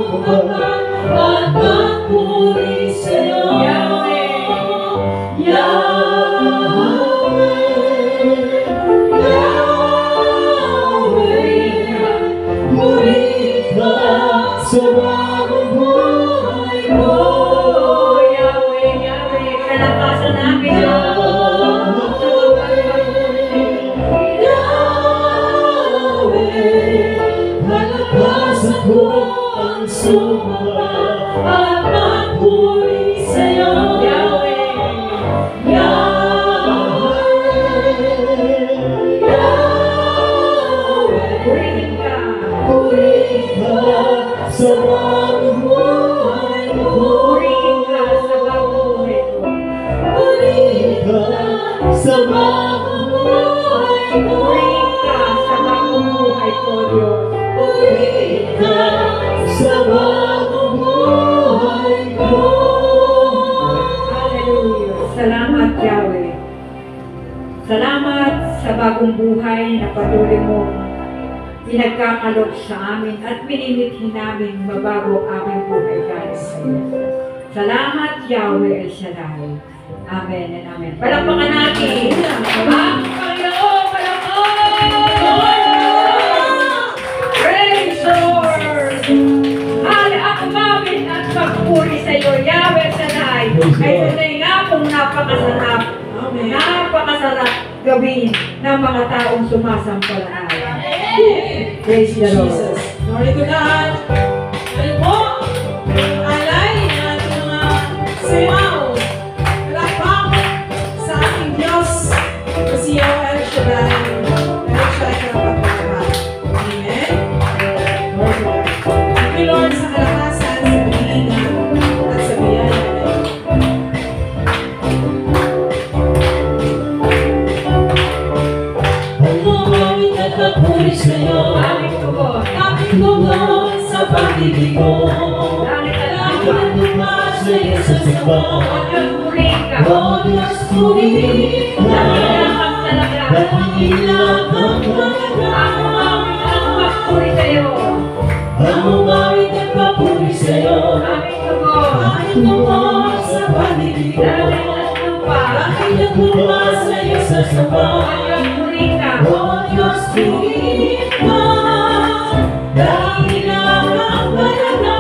sumamba at magpuri sa'yo. Yahweh, puri ka sa bagong buhay ko. Yahweh, kalakasan namin Palakasan ko ang sumamba at magpuri sa'yo. purihin ka. Puri ka sa bagong buhay ko. Purihin ka sa bagong buhay ko. Puri ka sa bagong buhay ko. Purihin ka sa bagong buhay ko, Diyos. Puri ka sa bagong buhay ko. Hallelujah. Salamat, Yahweh. Salamat sa bagong buhay na patuloy mo pinagkakalog sa amin at minimithi namin mabago ang aming buhay galing sa iyo. Salamat, Yahweh El Shaddai. Amen and amen. Palakpakan natin. Ang Panginoon, palakpakan! Praise the Lord! Ang umawit at magpuri sa iyo, Yahweh El Shaddai. Ay tunay nga kung napakasarap. Napakasarap gawin ng mga taong sumasampalataya. Praise the Lord. Glory to God. Ano po? Alay ng ating mga simaw. Palakpak sa ating Diyos. Si Yahweh El Shaddai. El Shaddai kapagpapag. Amen. Thank you, Lord, sa kalakasan, sa pag-iingat, at sa biyaya. Umawit at magpuri sa'yo. Aming tugon. Aming tugon sa pag-ibig mo. Langit at Ang lupa. lupa sa iyo sa samba. O Diyos, purihin ka. O Diyos, puri ka. Nakikilamang talaga. Nakikilamang talaga. Ang umawit at magpuri sa iyo. Ang umawit at magpuri sa'yo. Aming tugon. Aming tugon sa pag-ibig mo. Langit at lupa. Langit at lupa sa iyo sa samba. O Diyos, purihin ka. O Diyos, puri ka. Nakikilamang talaga.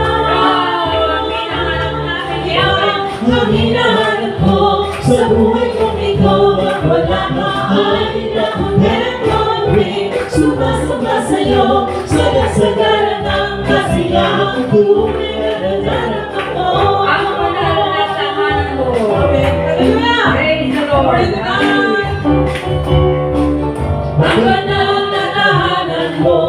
Ang hinahanap namin, Yahweh. Ang hinahanap ko sa buhay kong ikaw at wala ka ay nakontento rin. Sumasamba sa'yo sa kasagaran ng kasiyahan tunay na nadarap ako. Ang banal na tahanan mo. Amen. Hallelujah. Praise the Lord. Ang banal na tahanan mo,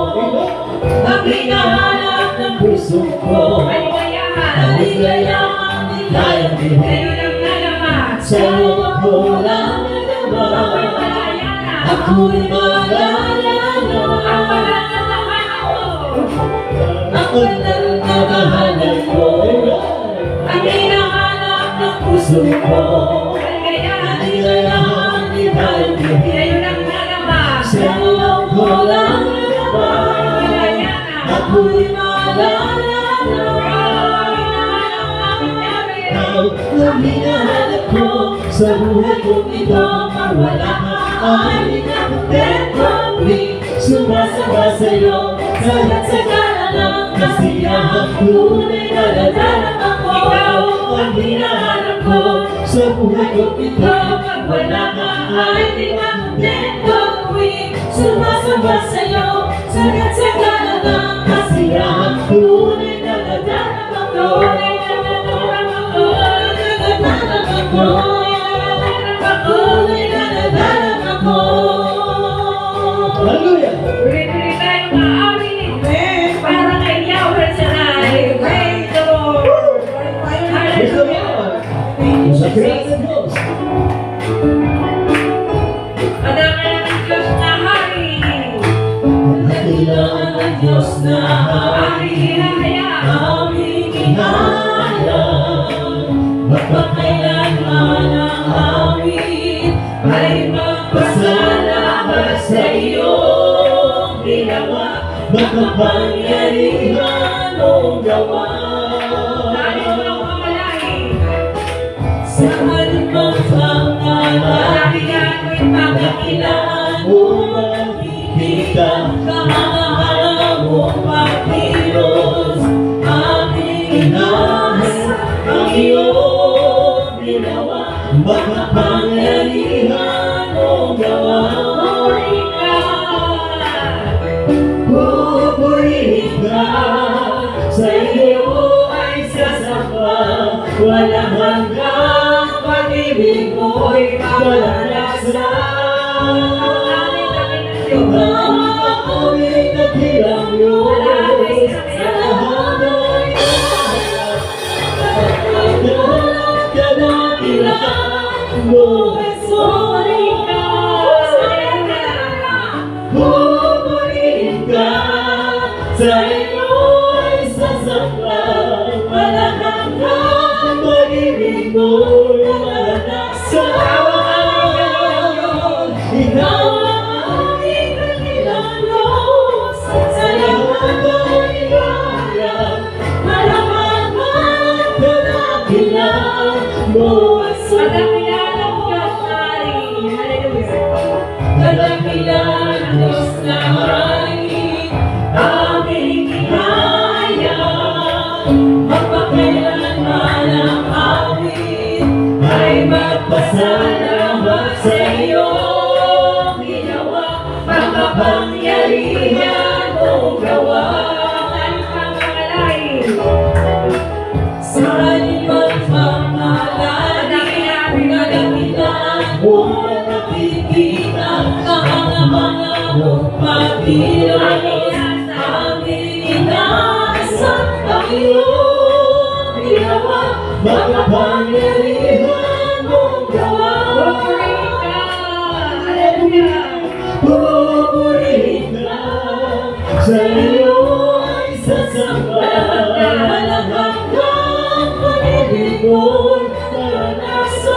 ang hinahanap ng puso ko. Kaligayahan. Kaligayahan nilayang din. Sa'yo lang nalaman. Sa'yo ako lang nalaman. Ako'y malaya na. Ako'y malalano. Ang banal na tahanan mo. Ang banal na tahanan mo, ang hinahanap ng puso ko. Kaligayahan. Kaligayahan nilayang din. Sa'yo lang nalaman. Sa'yo ako lang nalaman. Ako'y malaya na. Ako'y malalano. Ang hinahanap ko sa buhay kong ito, mawala ka ay nakontento rin. Sumasamba sa'yo sa nagsagana ng kasiyahan tunay na nadarap ako. Ang hinahanap ko sa buhay kong ito, pag wala ka ay di nakontento rin. Sumasamba sa'yo sa nagsagana ng kasiyahan tunay na nadarap ako. Hallelujah! Tuloy-tuloy tayong maawit. Amen. Para kay Yahweh Shaddai. Praise the Lord. Hallelujah. Sa created host. Kailangan ng Diyos na hari. Kailangan ng Diyos na Aming hinahaya. aming inaya. Magpakailanman ang awit ay magpasalamat sa iyong ginawa. Makapangyarihan o iyong gawa. Saan mang pangalan, pagkakilaan mo, makikita kahangahan mo pagkilos. Aming inaas ang iyong ginawa, makapangyarihan mong gawa. Pupurihin ka, sa iyo ay sasamba, walang hanggang pag-ibig mo'y malalagsan. Ikaw ang aming dakilang Diyos, sa lahat ay lahat. Kadakilang mo, pupurihin ka, sa iyo ay sasamba, walang hanggang pag-ibig mo'y malalagsan. Ikaw ang aming dakilang Diyos, sa lahat ay lahat. Malamang kadakilang mo ay kadakilang Diyos na hari, aming ihayag, magpakailanman ang awit, ay magpasalamat sa iyong ginawa, makapangyarihan mong gawa. Sa liman pangalan, kadakilang mo, nakikita kahangahan mong pagkilos. Aming inaasan ang iyong ginawa, makapangyarihan mong gawa. Pupurihin ka, sa iyo ay sasamba, walang hanggang pag-ibig mo'y malalagsan.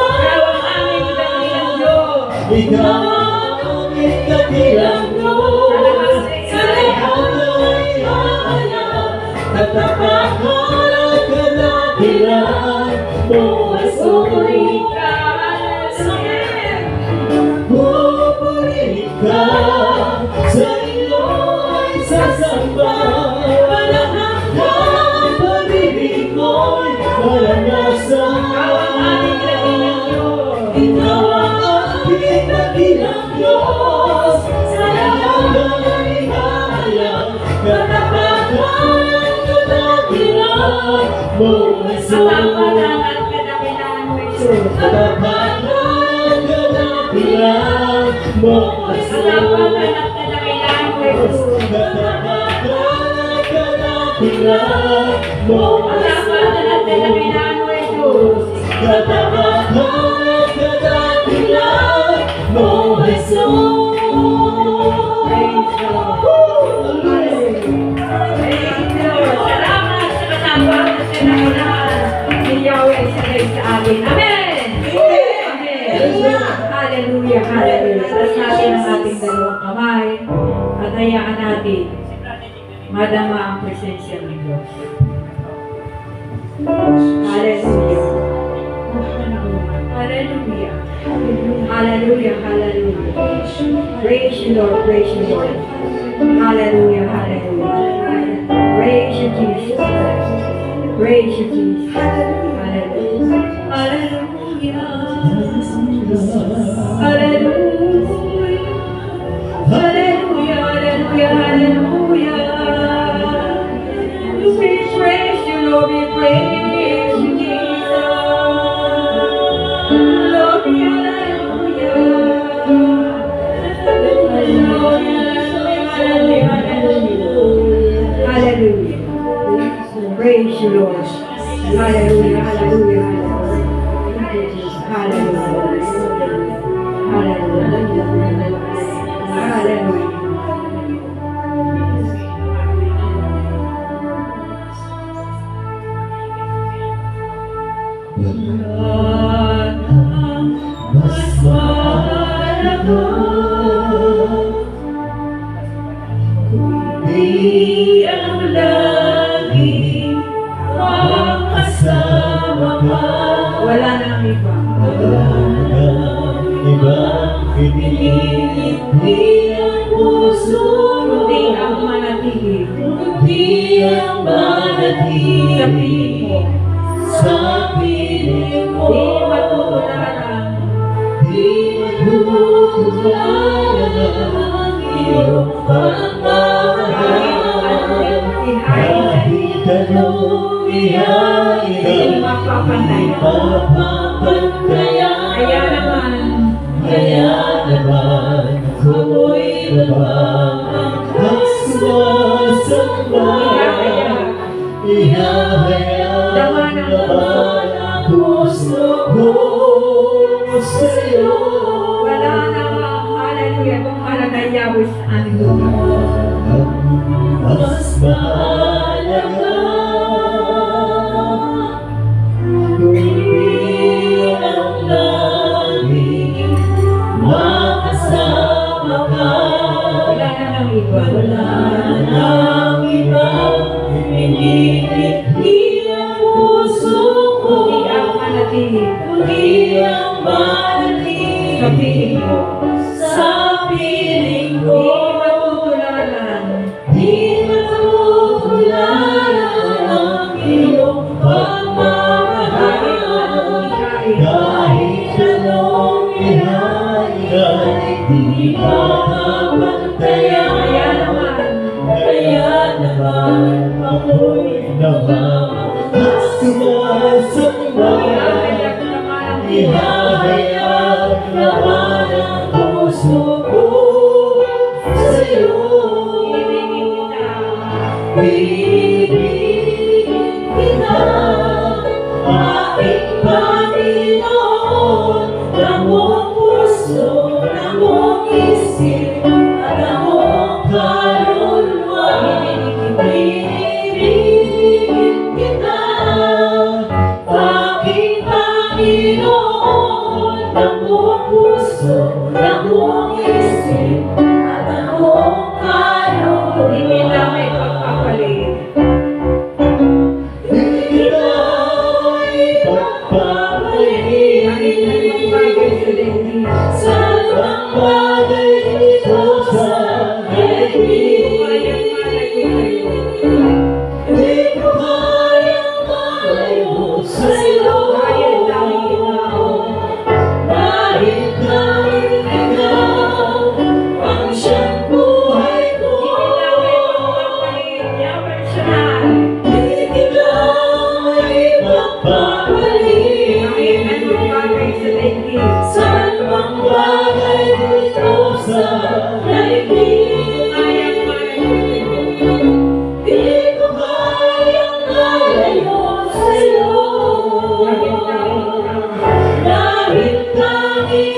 Ikaw ang aming dakilang Diyos, sa lahat ay hayag, nagtatakan at kadakilang mo ay suriin ka. Pupurihin ka, sa iyo ay sasamba, walang hanggang pag-ibig mo'y malalagsan. Ikaw ang aming dakilang Diyos, sa lahat ay hayag, nagtatakan at kadakilang mo ay suriin. Katapat at kadakilang mo ay suriin. Katapat at kadakilang mo ay suriin. Katapat at kadakilang mo ay Hallelujah, hallelujah. Taas natin ang ating dalawang kamay at hayaan natin madama ang presensya ng Diyos. Hallelujah. Hallelujah. Hallelujah, hallelujah. Praise you, Lord, praise you, Lord. Hallelujah, hallelujah. Praise you, Jesus. Praise you, Jesus. Hallelujah. Hallelujah. Hallelujah. Hallelujah, hallelujah, hallelujah. We praise you, Lord, we praise you, Jesus. Lord, hallelujah. Hallelujah, hallelujah. Hallelujah. Praise you, Lord. Hallelujah, hallelujah, hallelujah. Hallelujah. Hallelujah. Hallelujah. Di ang langit Wala na ang iba. wala nang ibang pinili ang puso ko, Kundi ang manatili kundi ang manatili sa piling mo. sa piling mo. Di matutularan Di matutularan ang iyong pagmamahal. Kahit anong ihain, Hindi mapapantayan. mapapantayan. Kaya naman, ako'y babangkas sumasamba. Ihahayag Laman ang puso ko sa'yo. wala na hallelujah kung mahalaga Yahweh sa aming lugar. Mas mahalaga kundi ang laging makasama ka. Wala na ng iba. Wala nang ibang pinili ang puso ko, Kundi ang manatili kundi ang manatili sa piling mo. sa piling Di ko. matutularan Di matutularan ang iyong pagmamahal. Kahit anong ihain ay di mapapantayan. Kaya naman ako'y namamahal sumasamba. Ihahayag naman ang puso ko sa'yo. Ibigin kita, aking Panginoon, ng buong puso, ng buong isip, at ng buong kaluluwa. Ibigin kita, aking Panginoon, ng buong puso, ng buong isip, at ng buong Hindi na kaluluwa. may pagpapalit. Aking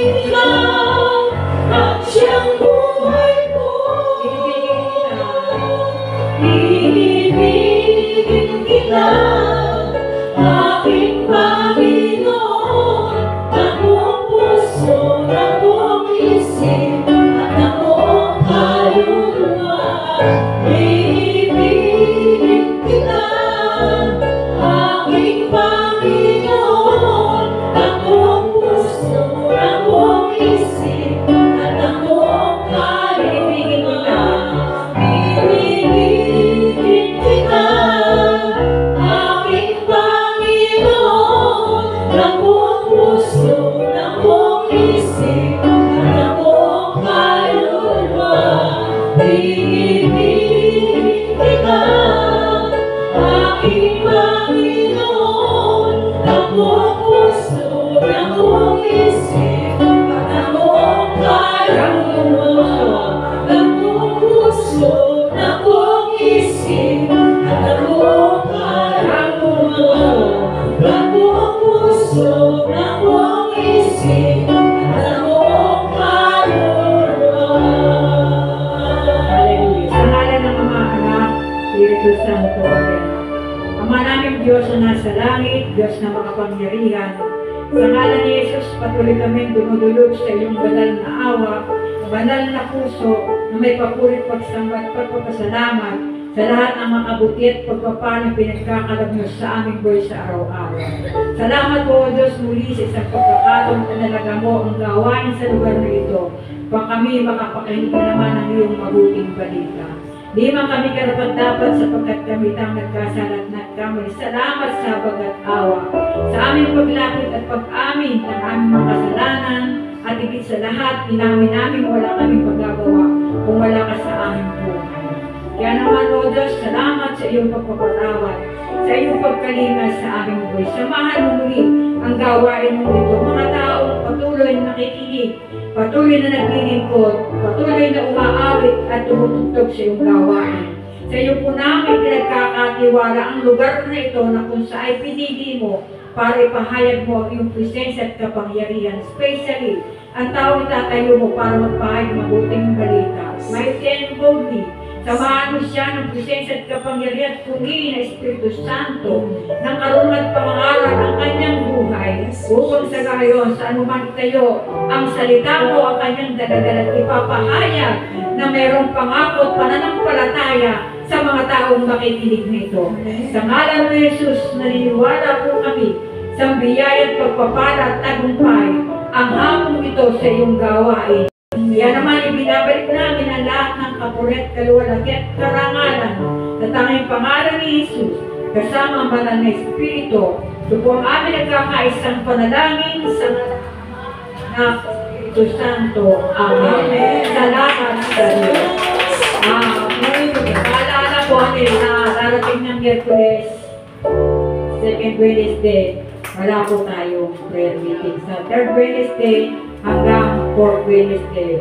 Panginoon, ng buong puso, ng buong isip, at ng buong kaluluwa. Ibigin kita, aking Panginoon, ng buong puso, ng buong isip, at ng buong kaluluwa. Ibigin kita, aking Panginoon, ng buong puso, ng buong isip, at ng buong kaluluwa. Ibigin kita, aking Panginoon, ng buong puso, ng buong isip, at ng buong kaluluwa. Ng buong puso, ng buong isip, at ng buong kaluluwa. Ng buong puso, ng buong isip, at ng buong kaluluwa. Hallelujah. Sa ngalan ng Ama, Anak, Espiritu Santo. Amen. Ama namin Diyos na nasa langit, Diyos na makapangyarihan. Sa ngalan ni Jesus, patuloy kami dumudulog sa iyong banal na awa, banal na puso na may papurit pagsamba at pagpapasalamat sa lahat ng makabuti at pagpapalang pinagkakalab niyo sa aming buhay sa araw-araw. Salamat po, Diyos, muli sa isang pagkakataon na nalaga mo ang gawain sa lugar na ito, upang kami makapakinig naman ng iyong mabuting balita. Di man kami karapat-dapat sapagkat kami tang nagkasala at nagkamali. Salamat sa bagat awa, sa aming paglapit at pag-amin ng aming mga kasalanan, at higit sa lahat, inamin namin wala kaming magagawa kung wala ka sa aming buhay. Kaya naman, O Diyos, salamat sa iyong pagpapatawad, sa iyong pagkalingas sa aming buhay. Samahan mo muli ang gawain mo ito. Mga taong patuloy na nakikinig, patuloy na naglilingkod, patuloy na umaawit at tumutugtog sa iyong gawain. Sa iyo po namin pinagkakatiwala ang lugar na ito na kung saan pinili mo para ipahayag mo ang iyong presensya at kapangyarihan, especially ang tao itatayo mo para magpahayag mabuting balita. May and boldly, samahan mo siya ng presensya at kapangyarihan at purihin ng Espiritu Santo ng karunungan at pangangaral ang kanyang buhay upang sa gayon sa anuman itayo ang salita mo ang kanyang daladala at ipapahayag na mayroong pangako at pananampalataya sa mga taong makikinig nito. Sa ngalan ni Jesus, naniniwala po kami sa biyaya at pagpapala at tagumpay ang hamon ito sa iyong gawain. Yan naman ibinabalik namin ang lahat ng kapuri at kaluwalhati at karangalan sa tanging pangalan ni Jesus kasama ang banal na Espiritu. Ito po ang aming nagkakaisang panalangin sa Espiritu Santo. Amen. Salamat sa Diyos. Maalala po kami na darating ng Miyerkules, second Wednesday, wala po tayong prayer meeting. Sa third Wednesday hanggang fourth Wednesday,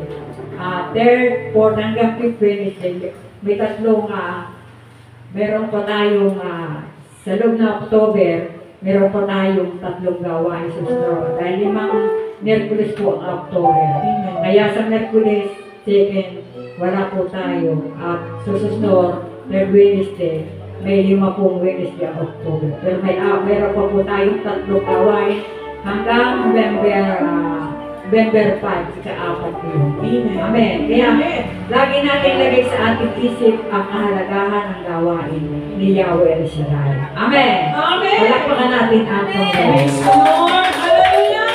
third, fourth hanggang fifth Wednesday, may tatlong, meron pa tayong, sa loob na October, meron pa tayong tatlong gawain sa susunod. Dahil 5 Miyerkules po ang October. Kaya sa Miyerkules, second, wala po tayo. At susunod, third Wednesday, may 5 pong Wednesday ang October. Pero meron pa po tayong tatlong gawain hanggang November 5 sa 4 yun. Amen. Kaya, lagi natin lagay sa ating isip ang kahalagahan ng gawain ni Yahweh El Shaddai. Amen. Amen. Palakpakan natin ang Praise the Lord. Hallelujah!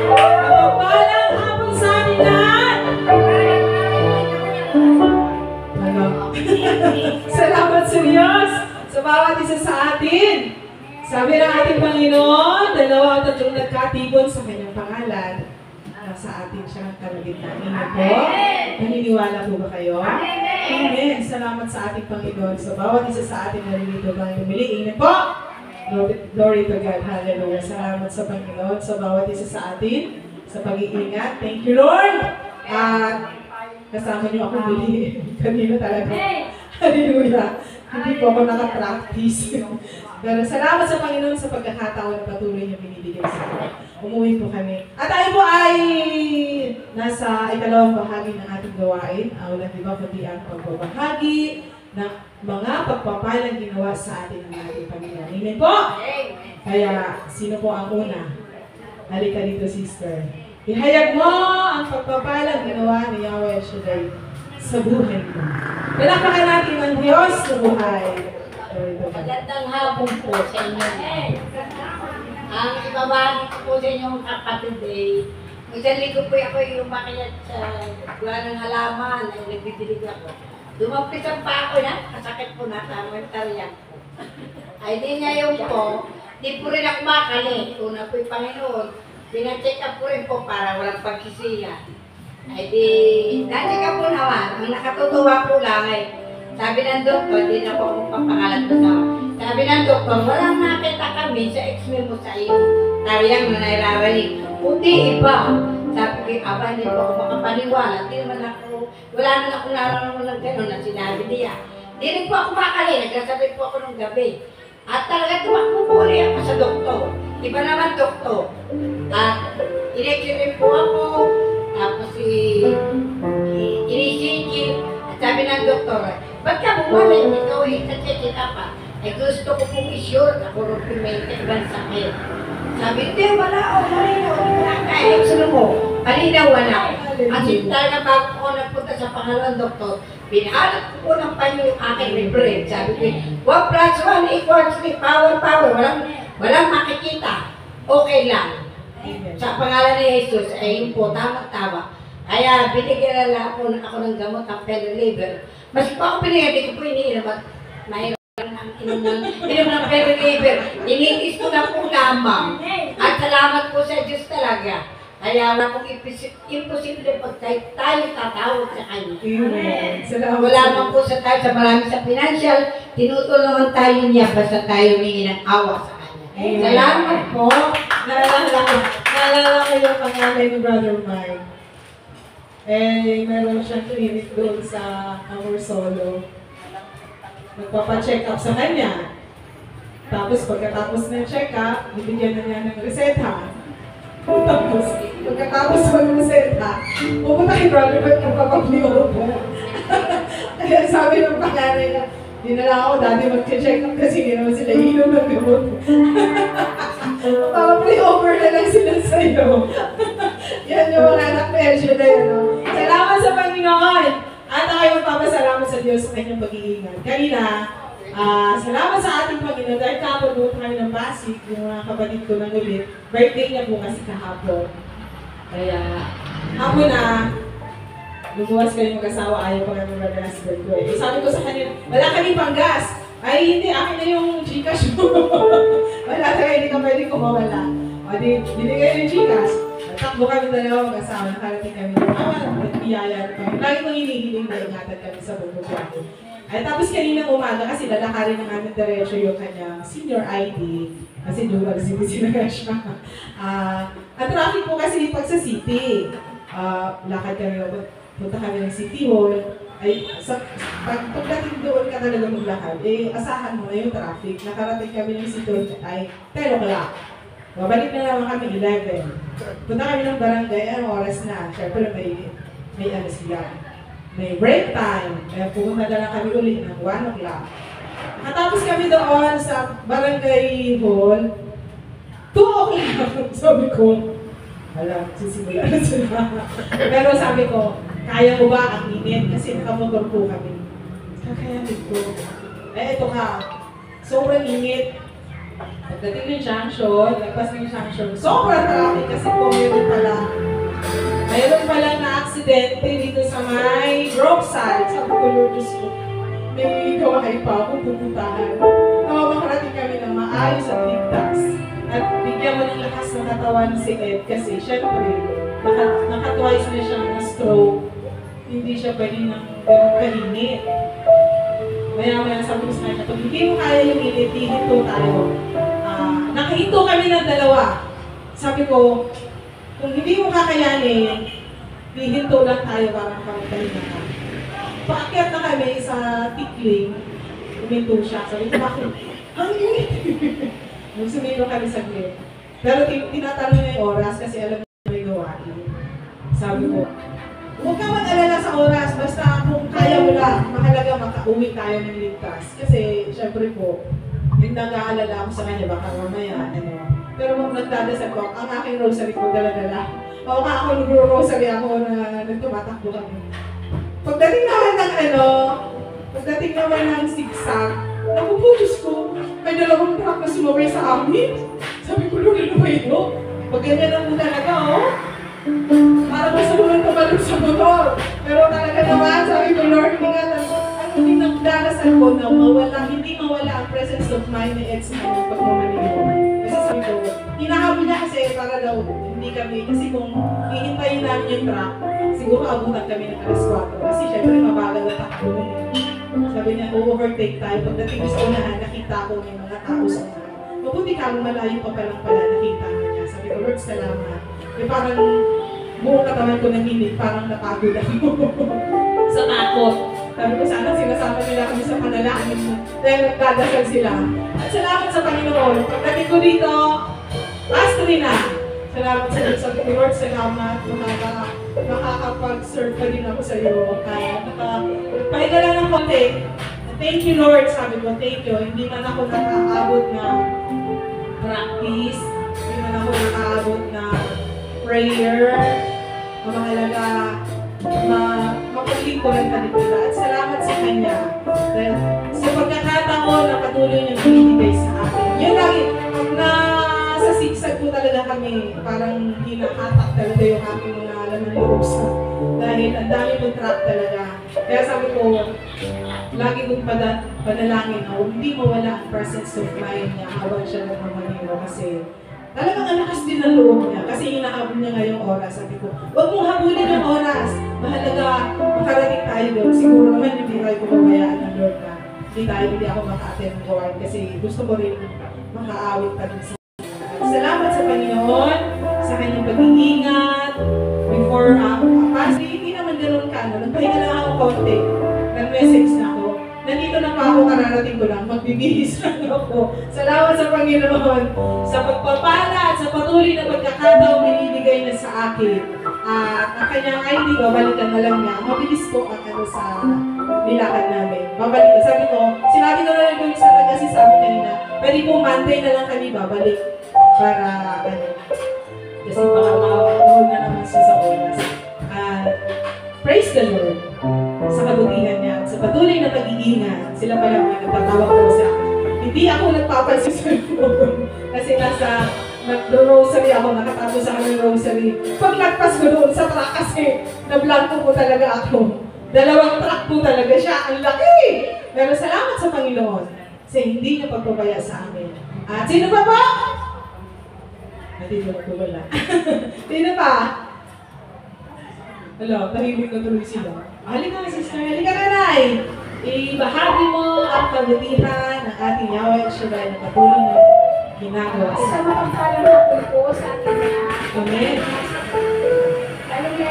Mapagpalang hapon sa ating lahat. Salamat sa Diyos sa bawat isa sa atin. Sabi ng ating Panginoon, 2 o 3 nagkatipon sa kanyang pangalan. Sa atin siyang kalagitnaan. Amen po? Naniniwala po ba kayo? Amen. Salamat sa ating Panginoon. Sa bawat isa sa atin naririto bang lumili. Amen po? Glory to God. Hallelujah. Salamat sa Panginoon sa bawat isa sa atin sa pag-iingat. Thank you, Lord. At kasama niyo ako muli. Kanina talaga. Hallelujah. Hindi po ako nakapractice. Pero salamat sa Panginoon sa pagkakataon na patuloy niyo binibigay sa akin. Umuwi po kami. At tayo po ay nasa ikalawang bahagi ng ating gawain. Walang iba kundi ang pagbabahagi ng mga pagpapalang ginawa sa atin ng ating Panginoon. Amen po? Kaya, sino po ang una? Halika dito, sister. Ihayag mo ang pagpapalang ginawa ni Yahweh El Shaddai sa buhay mo. Palakpakan natin ang Diyos sa buhay. Magandang hapon po sa inyo. Ang ibabahagi ko po sa inyong kapatid ay, isang linggo po ako yung makilat sa gawa ng halaman ay nagbibilig ako. Dumapisan pa ako na, kasakit po na, tariyan po. Ay di ngayon po, di po rin ako makali. Una po yung Panginoon, pinacheck up po rin po para walang pagsisiya. Ay di, na-check up po naman, ang nakatutuwa po lang ay, sabi ng doktor, di na po akong papangalan ko sa sabi ng doktor, walang nakita kami sa x-ray mo sa iyo. Tariyang na nairaranig. Puti iba. Sabi ko, aba, hindi po ako makapaniwala. Di naman ako, wala naman ako nararamdaman ng gano'n na sinabi niya. Di rin po ako makali. Nagsasabi po ako ng gabi. At talaga tumakbo po ulit ako sa doktor. Iba naman doktor. At in-x-ray po ako. Tapos i-CG. At sabi ng doktor, ba't ka bumalik? Ikaw i-check pa. Ay gusto ko pong i-sure na corropimented ibang sakit. Sabi, hindi, wala ako, malinaw. Kaya x-ray mo, malinaw, wala. At talaga bago ako nagpunta sa pangalawang doktor, Pinahanap ko po ng panyo yung aking reference. Sabi ko, 1 plus 1 equals 3, power. Walang makikita. Okay lang. Sa pangalan ni Jesus, ay yun po, tamang-tama. Kaya binigyan na ako ng gamot ng pain reliever. Mas pa ako binigyan, hindi ko po iniinom at mahirap ang inom ng pain reliever. Iniis ko na po lamang. At salamat po sa Diyos talaga. Kaya wala pong imposible pag tayo tatawag sa Kanya. Wala man po sa tayo sa marami sa financial, tinutulungan tayo niya basta tayo humingi ng awa sa Kanya. Salamat po. Naalala ko yung pangalan ni Brother Mike. Meron siyang clinic doon sa Our Solo. Nagpapa-check up sa kanya. Tapos pagkatapos ng check-up, bibigyan na niya ng reseta. Tapos, pagkatapos ng reseta, pupunta kay Brother Mike magpapagliho po. Kaya sabi ng pangalan niya, dinala ako dati mag-check up kasi hindi naman sila inom ng gamot. Papa-pre-over na lang sila sa'yo. Yan yung mga anak medyo na yun. Salamat sa Panginoon! At ako yung magpapasalamat sa Diyos sa kanyang pag-iingat. Kanina, salamat sa ating Panginoon dahil kapon doon kami ng Pasig, yung mga kapatid ko ng ulit. Birthday niya po kasi kahapon. Kaya, hapon na, lumuwas kayo mag-asawa, ayaw pa kami mag-husband ko eh. Sabi ko sa kanila, wala kami pang gas. Ay, hindi, akin na yung Gcash mo. Wala tayo, hindi ka pwede kumawala. O, binigay yung Gcash. Takbo kami dalawa mag-asawa, nakarating kami ng nagpiyaya kami. Lagi kong hinihiling na ingatan kami sa bubugyan. Ay, tapos kaninang umaga kasi lalakarin ng aming diretso yung kanyang senior ID. Kasi dulag sila siya. At traffic po kasi pag sa city. Lakad kami, punta kami ng City Hall. Ay, pagdating doon ka talaga maglakad, asahan mo na yung traffic. Nakarating kami ng City Hall ay 10 o'clock. Babalik na naman kami 11. Punta kami ng barangay, anong oras na? Siyempre may ano sila. May break time. Kaya pumunta na lang kami ulit ng 1 o'clock. Nakatapos kami doon sa barangay hall, 2 o'clock. Sabi ko, hala, sisimula na sila. Pero sabi ko, kaya mo ba ang init? Kasi nakamotor po kami. Kakayanin ko. Ito ka, sobrang init. Pagdating ng junction, lagpas ng junction, sobrang traffic kasi po mayroon pala na aksidente dito sa may roadside. Sabi ko, Lord, Diyos ko, may gawain pa ako pupuntahan. Makarating kami ng maayos at ligtas. At bigyan mo ng lakas ng katawan si Ed kasi syempre, naka-twice na siya na stroke. Hindi siya pwede ng kahinit. Maya-maya sabi ko sa kanya, pag hindi mo kaya yung init, hihinto tayo. Nakahinto kami ng dalawa. Sabi ko, kung hindi mo kakayanin, hihinto lang tayo para makapagpahinga ka. Paakyat na kami sa tikling, huminto siya. Sabi ko, bakit? Ang init! Nung sumilo kami saglit. Pero tinatanong niya yung oras kasi alam niya may gawain. Sabi ko, huwag ka mag-alala sa oras, basta kung kaya mo lang, mahalaga makauwi tayo ng ligtas. Kasi, syempre po, yung nag-aalala ako sa kanya, baka mamaya, Pero nagdadasal ko, ang aking rosary ko dala-dala. O ako nag-rosary ako na nagtumatakbo kami. Pagdating naman ng zigzag, naku po, Diyos ko, may dalawang truck na sumabay sa amin. Sabi ko, Lord, ano ba ito? Pag ganyan lang mo talaga, para masulungan pa balon sa motor. Pero talaga naman, sabi ko, Lord, ingatan ko. Ang pinagdarasal ko na hindi mawala ang presence of mind ni Edson ng pagmamaniho. Kasi sabi ko, hinahabol niya kasi para daw hindi kami, kasi kung hihintayin namin yung truck, siguro abutan kami ng alas 4. Kasi syempre mabagal na takbo nun. Sabi niya, overtake tayo. Pagdating ko sa unahan, nakita ko may mga tao sa unahan. Mabuti ka, malayo pa palang pala, nakita niya. Sabi ko, Lord, salamat. Parang buong katawan ko nanginig, parang napagod ako sa takot. Sabi ko, sana sinasama nila kami sa panalangin dahil nagdadasal sila. At salamat sa Panginoon. Pagdating ko dito, Astrina, salamat sa Diyos. Sabi ko, Lord, salamat. Makakapag-serve pa din ako sa iyo. Pahinga lang ng konti. Thank you, Lord. Sabi ko, thank you. Hindi man ako nakakaabot na practice. Hindi man ako nakaabot na prayer. Mahalaga mapaglingkuran ka nila. At salamat sa Kanya. Dahil sa pagkakataon na patuloy niyang binibigay sa akin. Yun lagi, sa sigsag po talaga kami, parang hinahatak talaga yung aking mga laman loob sa. Dahil ang dami kong track talaga. Kaya sabi ko, lagi kong panalangin na hindi mawala ang presence of mind niya habang siya nagmamaniro kasi talagang ang lakas din ng loob niya kasi hinahabol niya ngayong oras. Sabi ko, huwag mong habulin yung oras. Mahalaga, makarating tayo doon. Siguro naman hindi tayo pumabayaan ng Lord na hindi ako maka-attend ng gawain kasi gusto ko rin makaawit pa din sa salamat sa Panginoon, sa kanyang pag-iingat. Before, hindi naman ganun ka, nagpahinga lang ako konti. Nag-message na ako. Nandito na pa ako, kararating ko lang, magbibihis lang ako. Salamat sa Panginoon, sa pagpapala at sa patuloy na pagkakataong binibigay na sa akin. At ang kanyang ID, babalikan na lang niya. Mabilis po ang sa nilakad namin. Babalikan. Sabi ko, sinabi ko na lang doon sa taga-sabi kanina, pwede po Monday na lang kami babalik. Para, kasi baka makakahol na naman siya sa oras. Praise the Lord sa kabutihan niya, sa patuloy na pag-iingat. Sila pala mga nagtatawag ko sa akin. Hindi ako nagpapansin sa phone kasi nag-rosary ako, nakatapo sa kanyang rosary. Pag nagpas ko doon sa truck kasi na-blanco po talaga ako. 2 truck po talaga siya. Ang laki! Pero salamat sa Panginoon kasi hindi niya pagpapaya sa amin. At sino pa ba? Hindi ko wala. Sino pa? Hello, tahimik na tuloy sila. Halika na, sister. Halika na, Nay. Ibahagi mo ang kabutihan ng ating Yahweh Shaddai na patuloy na ginagawa. Sa mga hapon po sa ating Amen.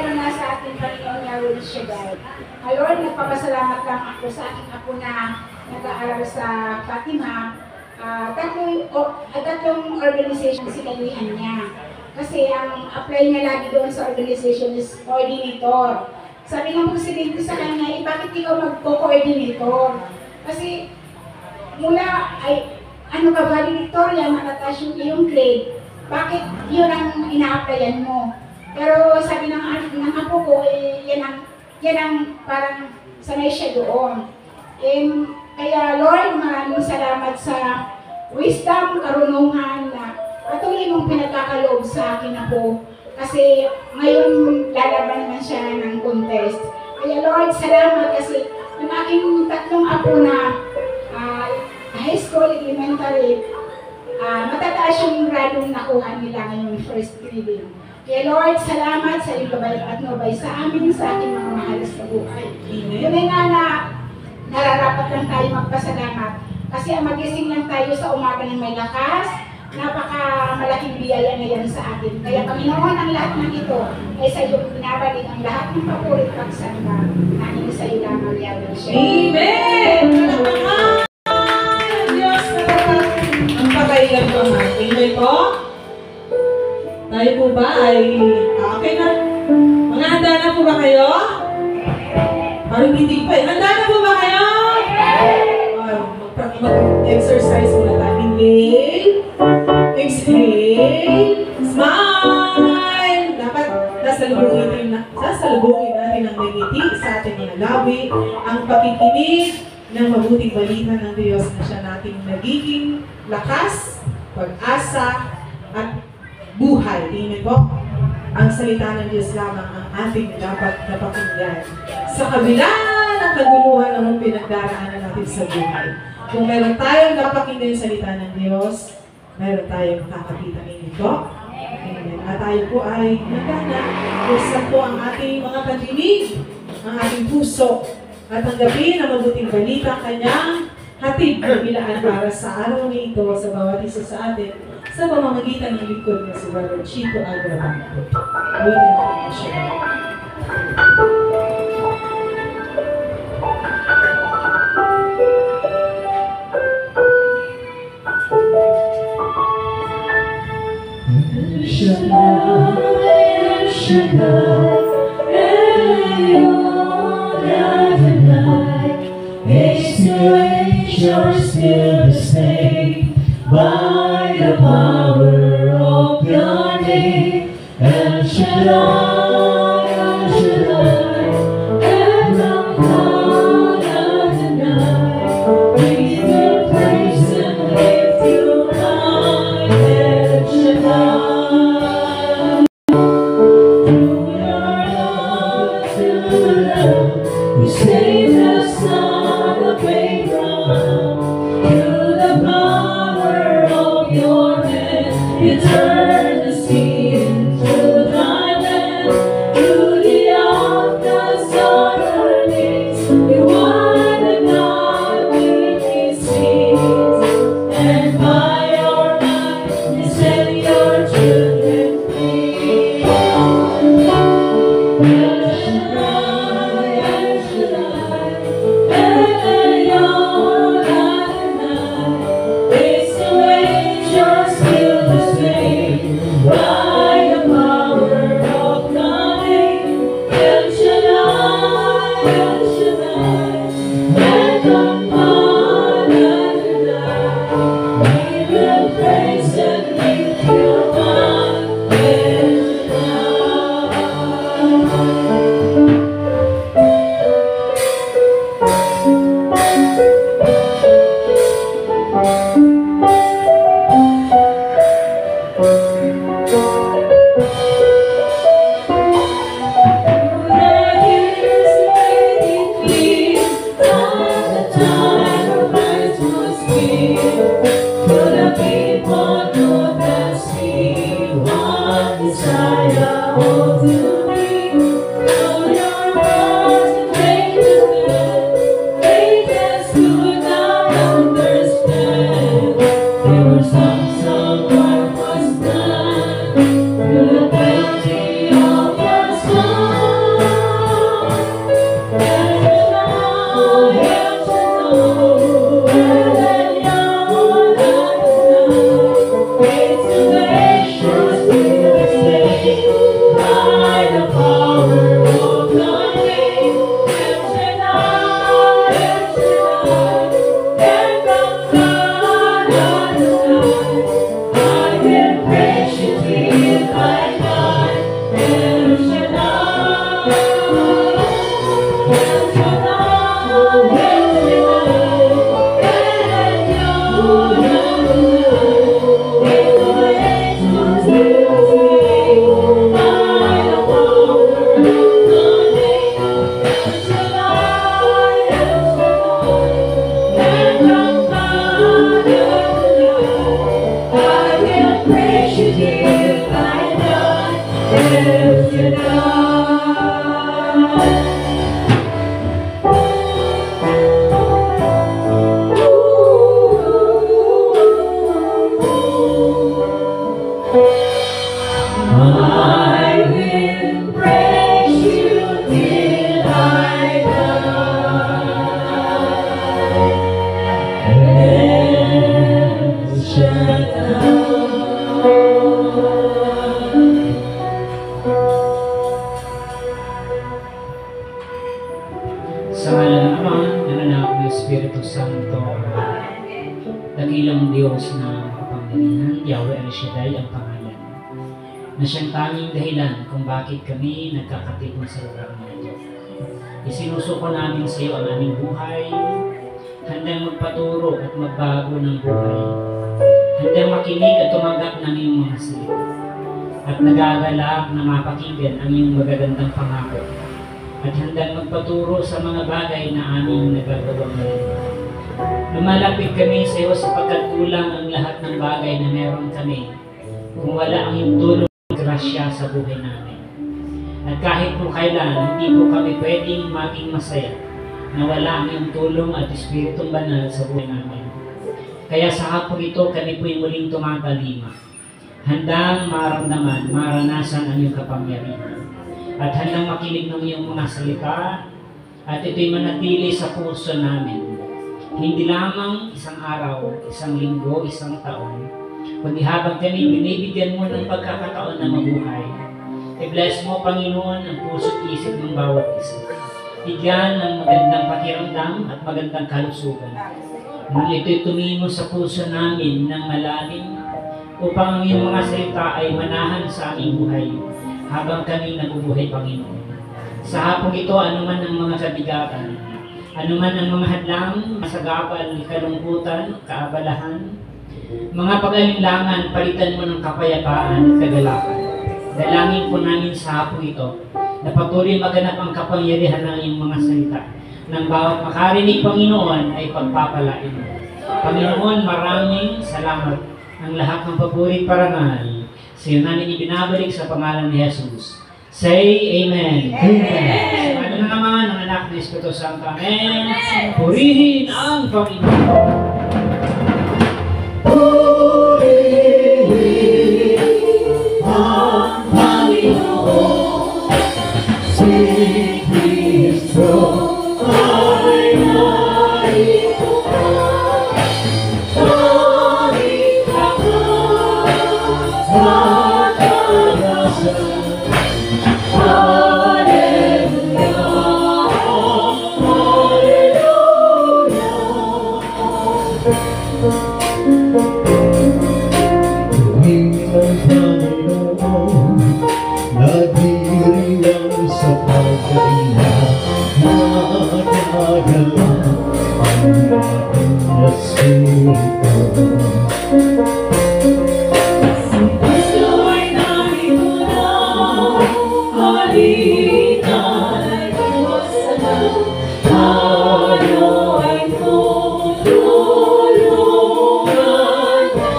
lalo na sa ating Panginoon Yahweh Shaddai. Lord, nagpapasalamat lang ako sa aking apo na nag-aaral sa Fatima. Tatlong organization sinaluhan niya. Kasi ang apply niya lagi doon sa organization is coordinator. Sabi ng presidente sa kanya, bakit ikaw magko-coordinator? Kasi mula ano ka valedictorian, matataas yung iyong grade. Bakit yun ang ina-applyan mo? Pero sabi ng apo ko, yan ang parang sanay siya doon. Kaya Lord, maraming salamat sa wisdom, karunungan na patuloy mong pinagkakaloob sa akin ako. Kasi ngayon lalaban naman siya ng contest. Kaya Lord, salamat kasi yung aking tatlong apo na high school, elementary, matataas yung gradong nakuha nila ngayong first grading. Kaya Lord, salamat sa iyong gabay at nobay sa amin, sa aking mga mahal sa buhay. Yun ay nga na nararapat lang tayo magpasalamat. Kasi ang magising lang tayo sa umaga ng may lakas, napaka-malaking biyaya na yan sa atin. Kaya Panginoon, ang lahat ng ito ay sa iyo pinabalik ang lahat ng papulit pagsamba. Nanin sa iyo lamang Yahweh siya. Amen! Ang Diyos na ang pagkailan ko naman. Amen po? Tayo po ba ay okay na? Mga handa na po ba kayo? Parang hindi pa eh. Handa na po ba kayo? Mag-exercise muna tayo. Inhale. Exhale. Smile. Dapat sasalubungin natin ang ngiti sa ating mga labi. Ang pakikinig ng mabuting balita ng Diyos na siya nating nagiging lakas, pag-asa, at buhay. Tingnan po. Ang salita ng Diyos lamang ang ating dapat napakinggan. Sa kabila ng kaguluhan ng pinagdaraanan natin sa buhay. Kung meron tayong napakinggan yung salita ng Diyos, meron tayong makakakita nito. Amen. At tayo po ay magana. Buksan po ang ating mga pandinig, ang ating puso, at tanggapin ang mabuting balita kanyang hatid na bilaan para sa araw na ito sa bawat isa sa atin sa pamamagitan ng lingkod na si Brother Chico Agrabanto. William National. You're still the same by the power of your name. El Shaddai, El Shaddai, El Espiritu Santo. Dakilang Diyos na makapangyarihan, Yahweh El Shaddai ang pangalan, na siyang tanging dahilan kung bakit kami nagkakatipon sa lugar na ito. Isinusuko namin sa iyo ang aming buhay, handang magpaturo at magbago ng buhay, handang makinig at tumanggap ng iyong mga salita, at nagagalak na mapakinggan ang iyong magagandang pangako, at handang magpaturo sa mga bagay na aming nagagawa ngayon. Lumalapit kami sa iyo sapagkat kulang ang lahat ng bagay na meron kami kung wala ang iyong tulong at grasya sa buhay namin. At kahit po kailan, hindi po kami pwedeng maging masaya na wala ang iyong tulong at Espiritong Banal sa buhay namin. Kaya sa hapon ito, kami po'y muling tumatalima, handang maramdaman, maranasan ang iyong kapangyarihan, at handang makinig ng iyong mga salita, at ito'y manatili sa puso namin. Hindi lamang isang araw, isang linggo, isang taon, kundi habang kami binibigyan mo ng pagkakataon na mabuhay. I-bless mo, Panginoon, ang puso't isip ng bawat isa. Bigyan ng magandang pakiramdam at magandang kalusugan. Nang ito'y tumimo sa puso namin ng malalim upang ang iyong mga salita ay manahan sa aming buhay habang kami nabubuhay, Panginoon. Sa hapong ito, anuman ang mga kabigatan, anuman ang mga hadlang, masagabal, kalungkutan, kaabalahan, mga pag-alinlangan, palitan mo ng kapayapaan at kagalakan. Dalangin po namin sa hapong ito na patuloy maganap ang kapangyarihan ng iyong mga salita. Nang bawat makarinig, Panginoon, ay pagpapalain mo. Panginoon, maraming salamat. Ang lahat ng papuri parangal sa iyo namin ibinabalik sa pangalan ni Jesus. Say Amen. Amen. Ano na naman ang anak ni Espiritu Santo. Amen. Purihin ang Panginoon. Purihin ang Panginoon. Si Kristo ay narito na. Dahil ako sa kalasan. Nagdiriwang sa pagkaina, nakakagala ang ating Espiritu. Gusto ay narito na, halina ay iwasan na, tayo ay tutulungan na.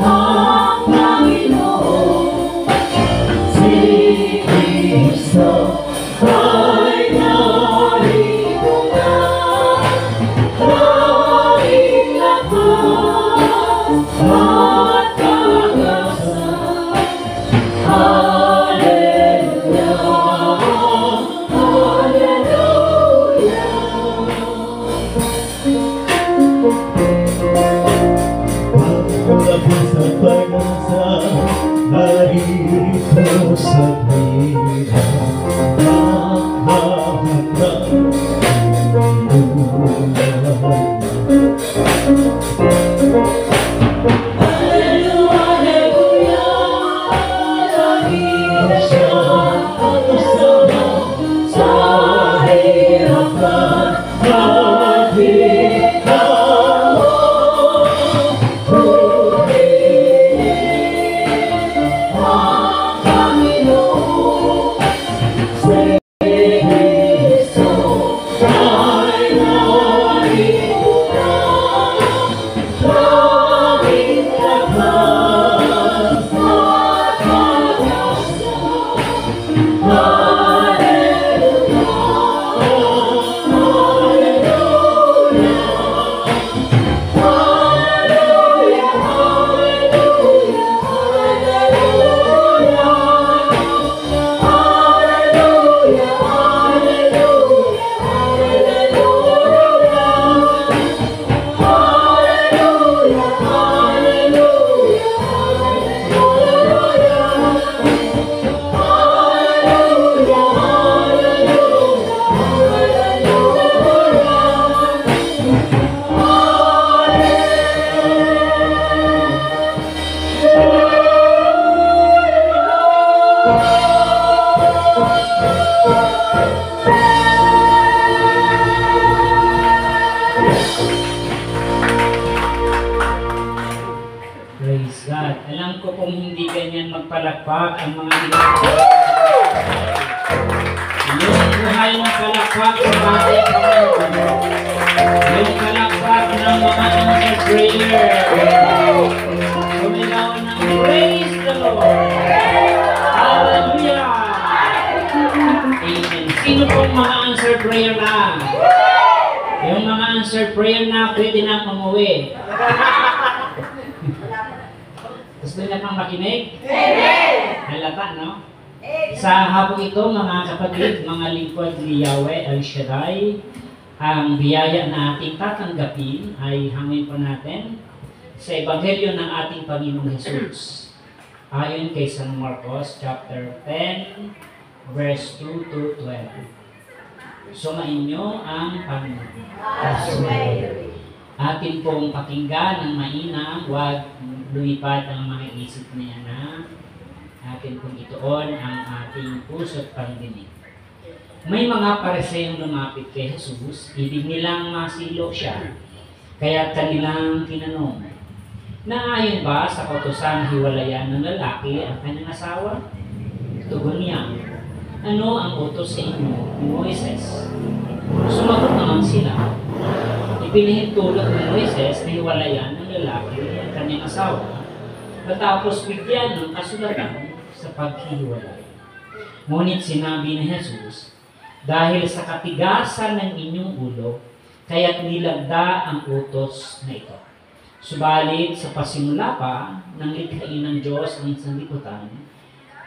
Ang Panginoon, si Kristo ay narito na. Maraming lakas at kagalakan. Hallelujah, hallelujah. Pagkabot sa pag-asa, naririto sa pira, nakahanap ang buhay. Hallelujah, dahil siya ang kasama sa hirapan, nakita mo. Purihin alam ko kung hindi ganyan magpalakpak ang mga ginagawa. Yung buhay ng palakpak sa ating Panginoon. Yung palakpak ng mga answer prayer. Sumigaw ng praise the Lord. Hallelujah! Amen. Sino pong mga answer prayer na? Yung mga answer prayer na pwede na umuwi. Gusto niya pang makinig? Halata, no? Sa hapong ito, mga kapatid, mga lingkod ni Yahweh El Shaddai, ang biyaya na ating tatanggapin ay hangin po natin sa Ebanghelyo ng ating Panginoong Jesus. Ayon kay San Marcos, chapter 10, verse 2 to 12. Sumain niyo ang Panginoon. Atin pong pakinggan ng mainam, huwag lumipad ang mga isip niya na atin pong ituon ang ating puso't pandinig. May mga Pariseyong lumapit kay Jesus, ibig nilang masilo siya, kaya kanilang tinanong, naayon ba sa kautusan hiwalayan ng lalaki ang kanyang asawa? Tugon niya, ano ang utos sa inyo ni Moises? Sumagot naman sila, ipinahintulot ni Moises na hiwalayan ng lalaki ang kanyang asawa, matapos bigyan ng kasulatan sa paghihiwalay. Ngunit sinabi ni Jesus, dahil sa katigasan ng inyong ulo, kaya't nilagda ang utos na ito. Subalit sa pasimula pa ng likhain ng Diyos ang sanlibutan,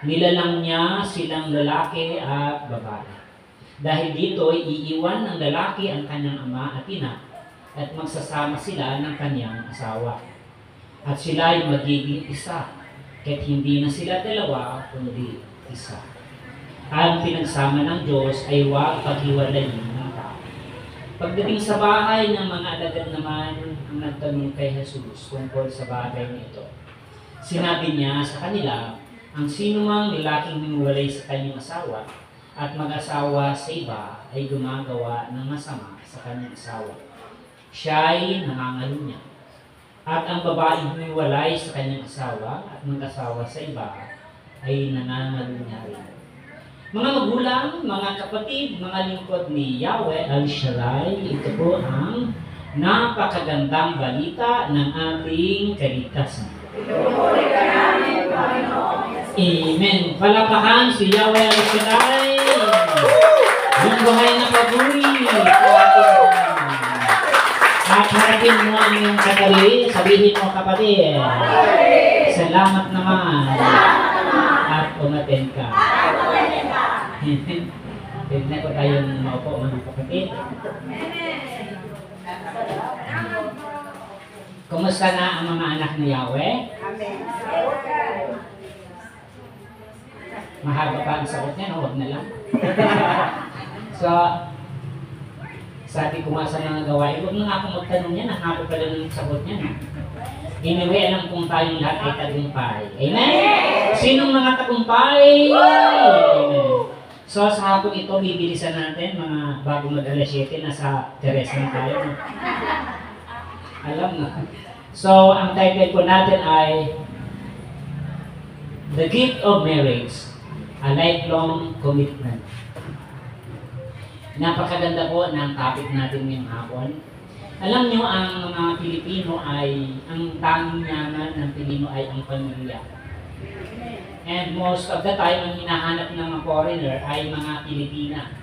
nilalang niya silang lalaki at babae. Dahil dito iiwan ng lalaki ang kanyang ama at ina at magsasama sila ng kanyang asawa. At sila ay magiging isa, kahit hindi na sila dalawa, kundi isa. Ang pinagsama ng Diyos ay huwag paghiwalayin ng tao. Pagdating sa bahay ng mga alagad naman ang nagtanong kay Jesus tungkol sa bagay nito. Sinabi niya sa kanila, ang sinumang lalaking hiniwalay sa kanyang asawa at mag-asawa sa iba ay gumagawa ng masama sa kanyang asawa. Siya ay nangangalo niya. At ang babaeng hiniwalay sa kanyang asawa at mag-asawa sa iba ay nangangalo niya rin. Mga magulang, mga kapatid, mga lingkod ni Yahweh El Shaddai, ito po ang napakagandang balita ng ating kaligtasan. Amen. Palakpakan si Yahweh El Shaddai. Yung buhay na paburi. At harapin mo ang iyong kadali, sabihin mo kapatid, salamat naman. At umaten ka. Pwede na po tayong maupo mga kapatid. Kumusta na ang mga anak ni Yahweh? Mahaba pa ang sagot niya, no? Huwag na lang. So, sabi ko nga sa mga gawain, huwag na nga akong magtanong yan, nakako pala ng sagot niya. No? Anyway, alam kong tayong lahat ay tagumpay. Amen? Sinong mga tagumpay? Amen. So, sa hapon ito, bibilisan natin, mga bago mag-alas 7, nasa Teres na tayo. Alam na. So, ang title po natin ay The Gift of Marriage, a Lifelong Commitment. Napakaganda po ng topic natin ngayong hapon. Alam nyo, ang mga Pilipino ay, ang tanging yaman ng Pilipino ay ang pamilya. And most of the time, ang hinahanap ng mga foreigner ay mga Pilipina.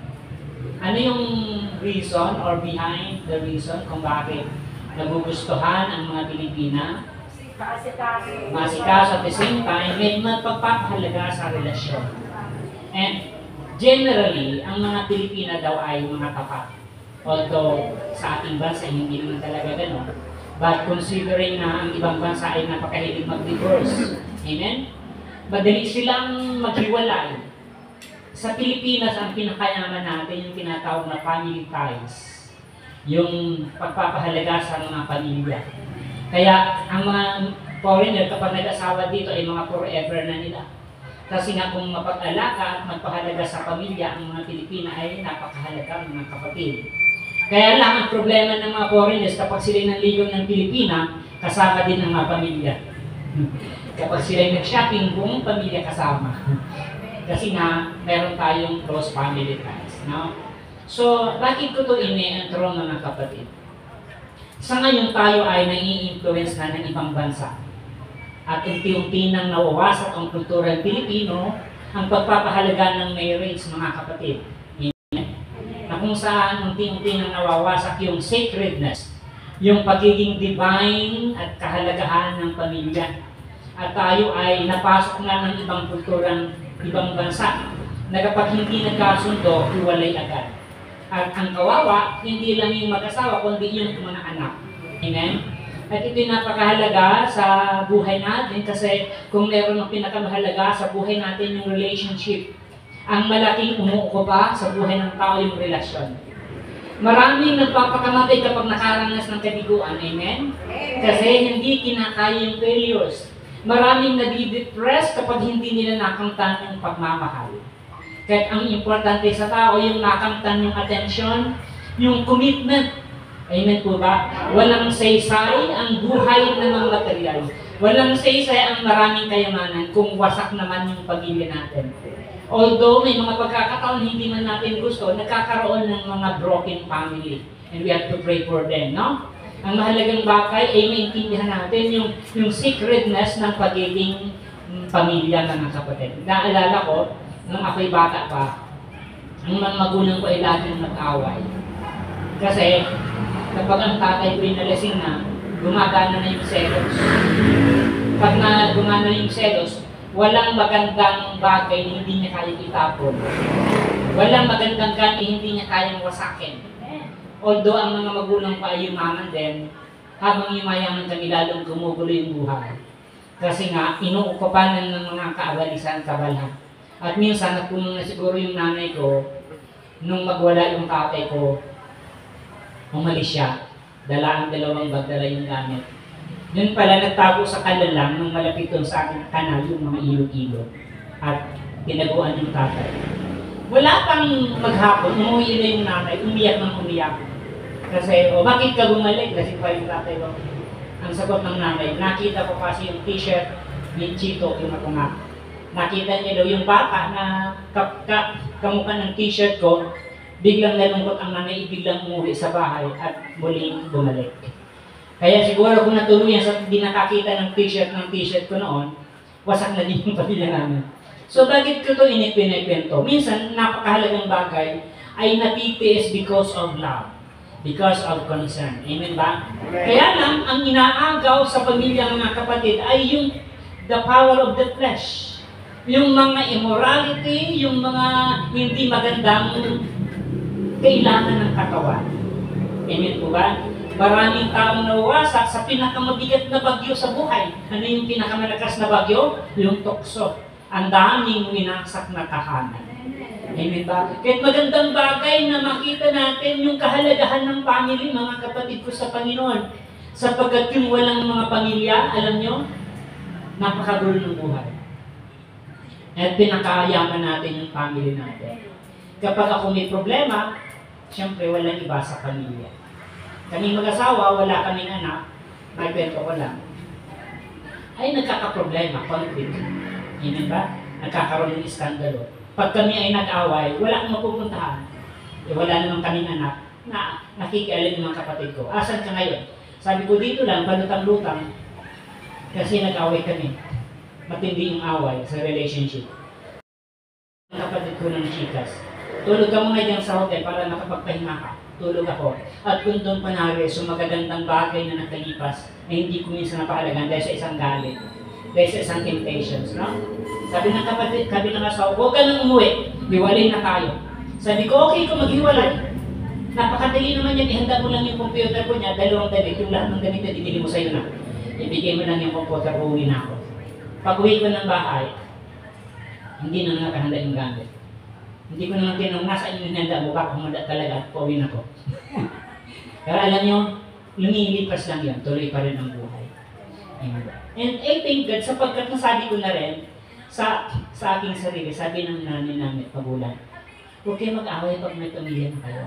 Ano yung reason or behind the reason kung bakit nagugustuhan ang mga Pilipina? Masikaso at the same time, may magpapahalaga sa relasyon. And generally, ang mga Pilipina daw ay mga tapat. Although sa ating bansa, hindi naman talaga gano'n. But considering na ang ibang bansa ay napakahilig mag-divorce. Amen? Madali silang maghiwalay. Sa Pilipinas, ang pinakayaman natin yung tinatawag na family ties. Yung pagpapahalaga sa mga pamilya. Kaya ang mga foreigner kapag nag-asawa dito ay mga forever na nila. Kasi nga kung mapag-alaka at magpahalaga sa pamilya, ang mga Pilipina ay napakahalaga mga kapatid. Kaya lang ang problema ng mga foreigners kapag sila nanligaw ng Pilipina, kasama din ang mga pamilya. Kapag sila nag-shopping, buong pamilya kasama. Kasi nga, meron tayong close family ties. No? So, bakit ko ito ini-intro mga kapatid? Sa ngayon tayo ay nai-influence na ng ibang bansa. At unti-unti nang nawawasak ang kulturang Pilipino, ang pagpapahalaga ng marriage mga kapatid. Na kung saan unti-unti nang nawawasak yung sacredness, yung pagiging divine at kahalagahan ng pamilya. At tayo ay napasok na ng ibang kulturang ibang bansa na kapag hindi nagkasundo, iwalay agad. At ang kawawa, hindi lang yung mag-asawa, kundi yung mga anak. Amen? At ito'y napakahalaga sa buhay natin kasi kung meron ng pinakamahalaga sa buhay natin yung relationship, ang malaking umuukupa sa buhay ng tao yung relasyon. Maraming nagpapakamatay kapag nakaranas ng kabiguan. Amen? Kasi hindi kinakaya yung failures. Maraming nadidepress kapag hindi nila nakamtan yung pagmamahal. Kahit ang importante sa tao yung nakamtan yung attention, yung commitment. Amen po ba? Walang saysay ang buhay ng mga material. Walang saysay ang maraming kayamanan kung wasak naman yung pamilya natin. Although may mga pagkakataon hindi man natin gusto, nagkakaroon ng mga broken family. And we have to pray for them, no? Ang mahalagang bagay ay maintindihan natin yung sacredness ng pagiging pamilya ng mga kapatid. Naalala ko, nung ako'y bata pa, ang mga magulang ko ay laging nag-away. Kasi kapag ang tatay ko'y nalasing na, gumagana na yung selos. Pag gumana na yung selos, walang magandang bagay na hindi niya kayang itapon. Walang magandang gamit hindi niya kayang wasakin. Although ang mga magulang ko ay yumaman din, habang yumayaman kami lalong gumugulo yung buhay. Kasi nga, inuukupanan ng mga kaabalisan, kabalhan. At minsan, napuno na siguro yung nanay ko, nung magwala yung tatay ko, umalis siya. Dala ang dalawang bag, dala yung gamit. Yun pala, nagtago sa kalalang nung malapit doon sa aking kanal yung mga ilo-ilo. At tinaguan yung tatay. Wala pang maghapon, umuwi na yung nanay, umiyak ng umiyak. Kasi, bakit ka bumalik? Kasi pa yung tatay ko. Ang sagot ng nanay, nakita ko kasi yung t-shirt ni Chito, yung matungak. Nakita niya daw yung bata na kamukha ng t-shirt ko, biglang nalungkot ang nanay, biglang umuwi sa bahay at muling bumalik. Kaya siguro kung natuluyan sa hindi nakakita ng t-shirt ko noon, wasak na din yung pamilya namin. So bakit ko ito inikwento? Minsan, napakahalagang bagay ay natitiis because of love. Because of concern. Amen ba? Kaya lang, ang inaagaw sa pamilya mga kapatid ay yung the power of the flesh. Yung mga immorality, yung mga hindi magandang kailangan ng katawan. Amen po ba? Maraming taong nawawasak sa pinakamabigat na bagyo sa buhay. Ano yung pinakamalakas na bagyo? Yung tukso. Ang daming winaksak na tahanan. Amen ba? Kahit magandang bagay na makita natin yung kahalagahan ng family, mga kapatid ko sa Panginoon. Sapagkat yung walang mga pamilya, alam nyo, napakagulo ng buhay. At pinakayaman natin yung family natin. Kapag ako may problema, siyempre walang iba sa pamilya. Kaming mag-asawa, wala kaming anak, may kwento ko lang. Ay nagkakaproblema, conflict. Amen ba? Nagkakaroon ng iskandalo. Pag kami ay nag-away, wala akong mapupuntahan. Wala naman kaming anak na nakikialam ng mga kapatid ko. Asan ka ngayon? Sabi ko dito lang, balutang-lutang. Kasi nag-away kami. Matindi yung away sa relationship. Ang kapatid ko ng chikas. Tulog ka muna dyan sa hotel para makapagpahinga ka. Tulog ako. At kung doon panari, so magagandang bagay na nakalipas na hindi ko minsan napahalagan dahil sa isang galit. Dahil sa isang temptations, no? Sabi ng kapatid, sabi ng asawa, huwag ka nang umuwi. Hiwalay na tayo. Sabi ko, okay kung maghiwalay. Napakadali naman yan. Ihanda mo lang yung computer ko niya, dalawang damit. Yung lahat ng damit na bibili mo sa'yo na. Ibigay mo lang yung computer ko, uwi na ako. Pag uwi ko ng bahay, hindi na nakahanda yung gamit. Hindi ko naman tinanong, nasaan yung hinanda mo? Baka humanda talaga, pauwi na ko. Pero alam nyo, lumilipas lang yan. Tuloy pa rin ang buhay. And I thank God, sapagkat nasabi ko na rin sa aking sarili, sabi ng nanay namin, magulang, huwag kayo mag-away pag may pamilya na kayo.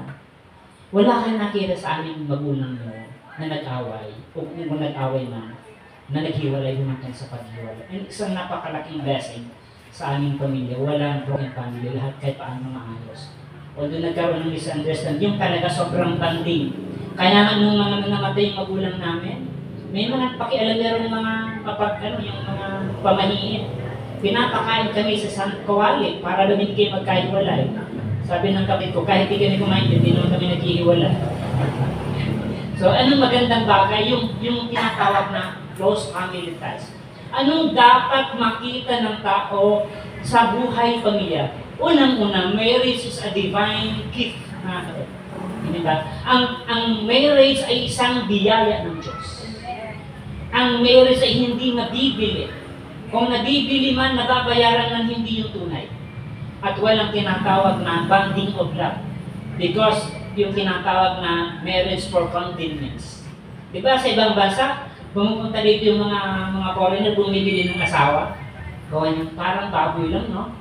Wala kang nakita sa aming magulang mo na nag-away, o kung nag-away man. na naghiwalay humantong sa paghiwalay. And isang napakalaking blessing sa aming pamilya. Walang broken family, lahat kahit paano maayos. Although nagkaroon ng misunderstanding, yung talaga sobrang banding. Kaya nga nung mga namatay yung magulang namin, may mga pakialamero ng mga yung mga pamahiin. Pinapakain kami sa San Kawali para namin kayo magkahiwalay. Sabi ng kapit ko, kahit di kami kumain, hindi naman kami naghihiwalay. So, anong magandang bagay? Yung tinatawag na close family ties. Anong dapat makita ng tao sa buhay pamilya? Unang-una, marriage is a divine gift. Diba? Ang marriage ay isang biyaya ng Diyos. Ang marriage ay hindi nabibili. Kung nabibili man, nababayaran ng hindi yung tunay. At walang tinatawag na bonding of love. Because yung tinatawag na marriage for convenience. Diba sa ibang bansa, pumupunta dito yung mga foreigner, bumibili ng asawa. Gawa parang baboy lang, no?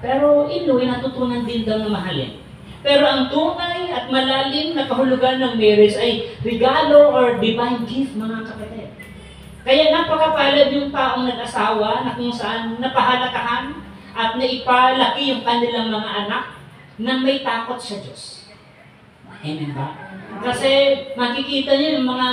Pero inuwi, natutunan din daw na mahalin. Pero ang tunay at malalim na kahulugan ng marriage ay regalo or divine gift, mga kapatid. Kaya napakapalad yung taong nag-asawa na kung saan napahalagahan at naipalaki yung kanilang mga anak na may takot sa Diyos. Amen ba? Kasi makikita niyo yung mga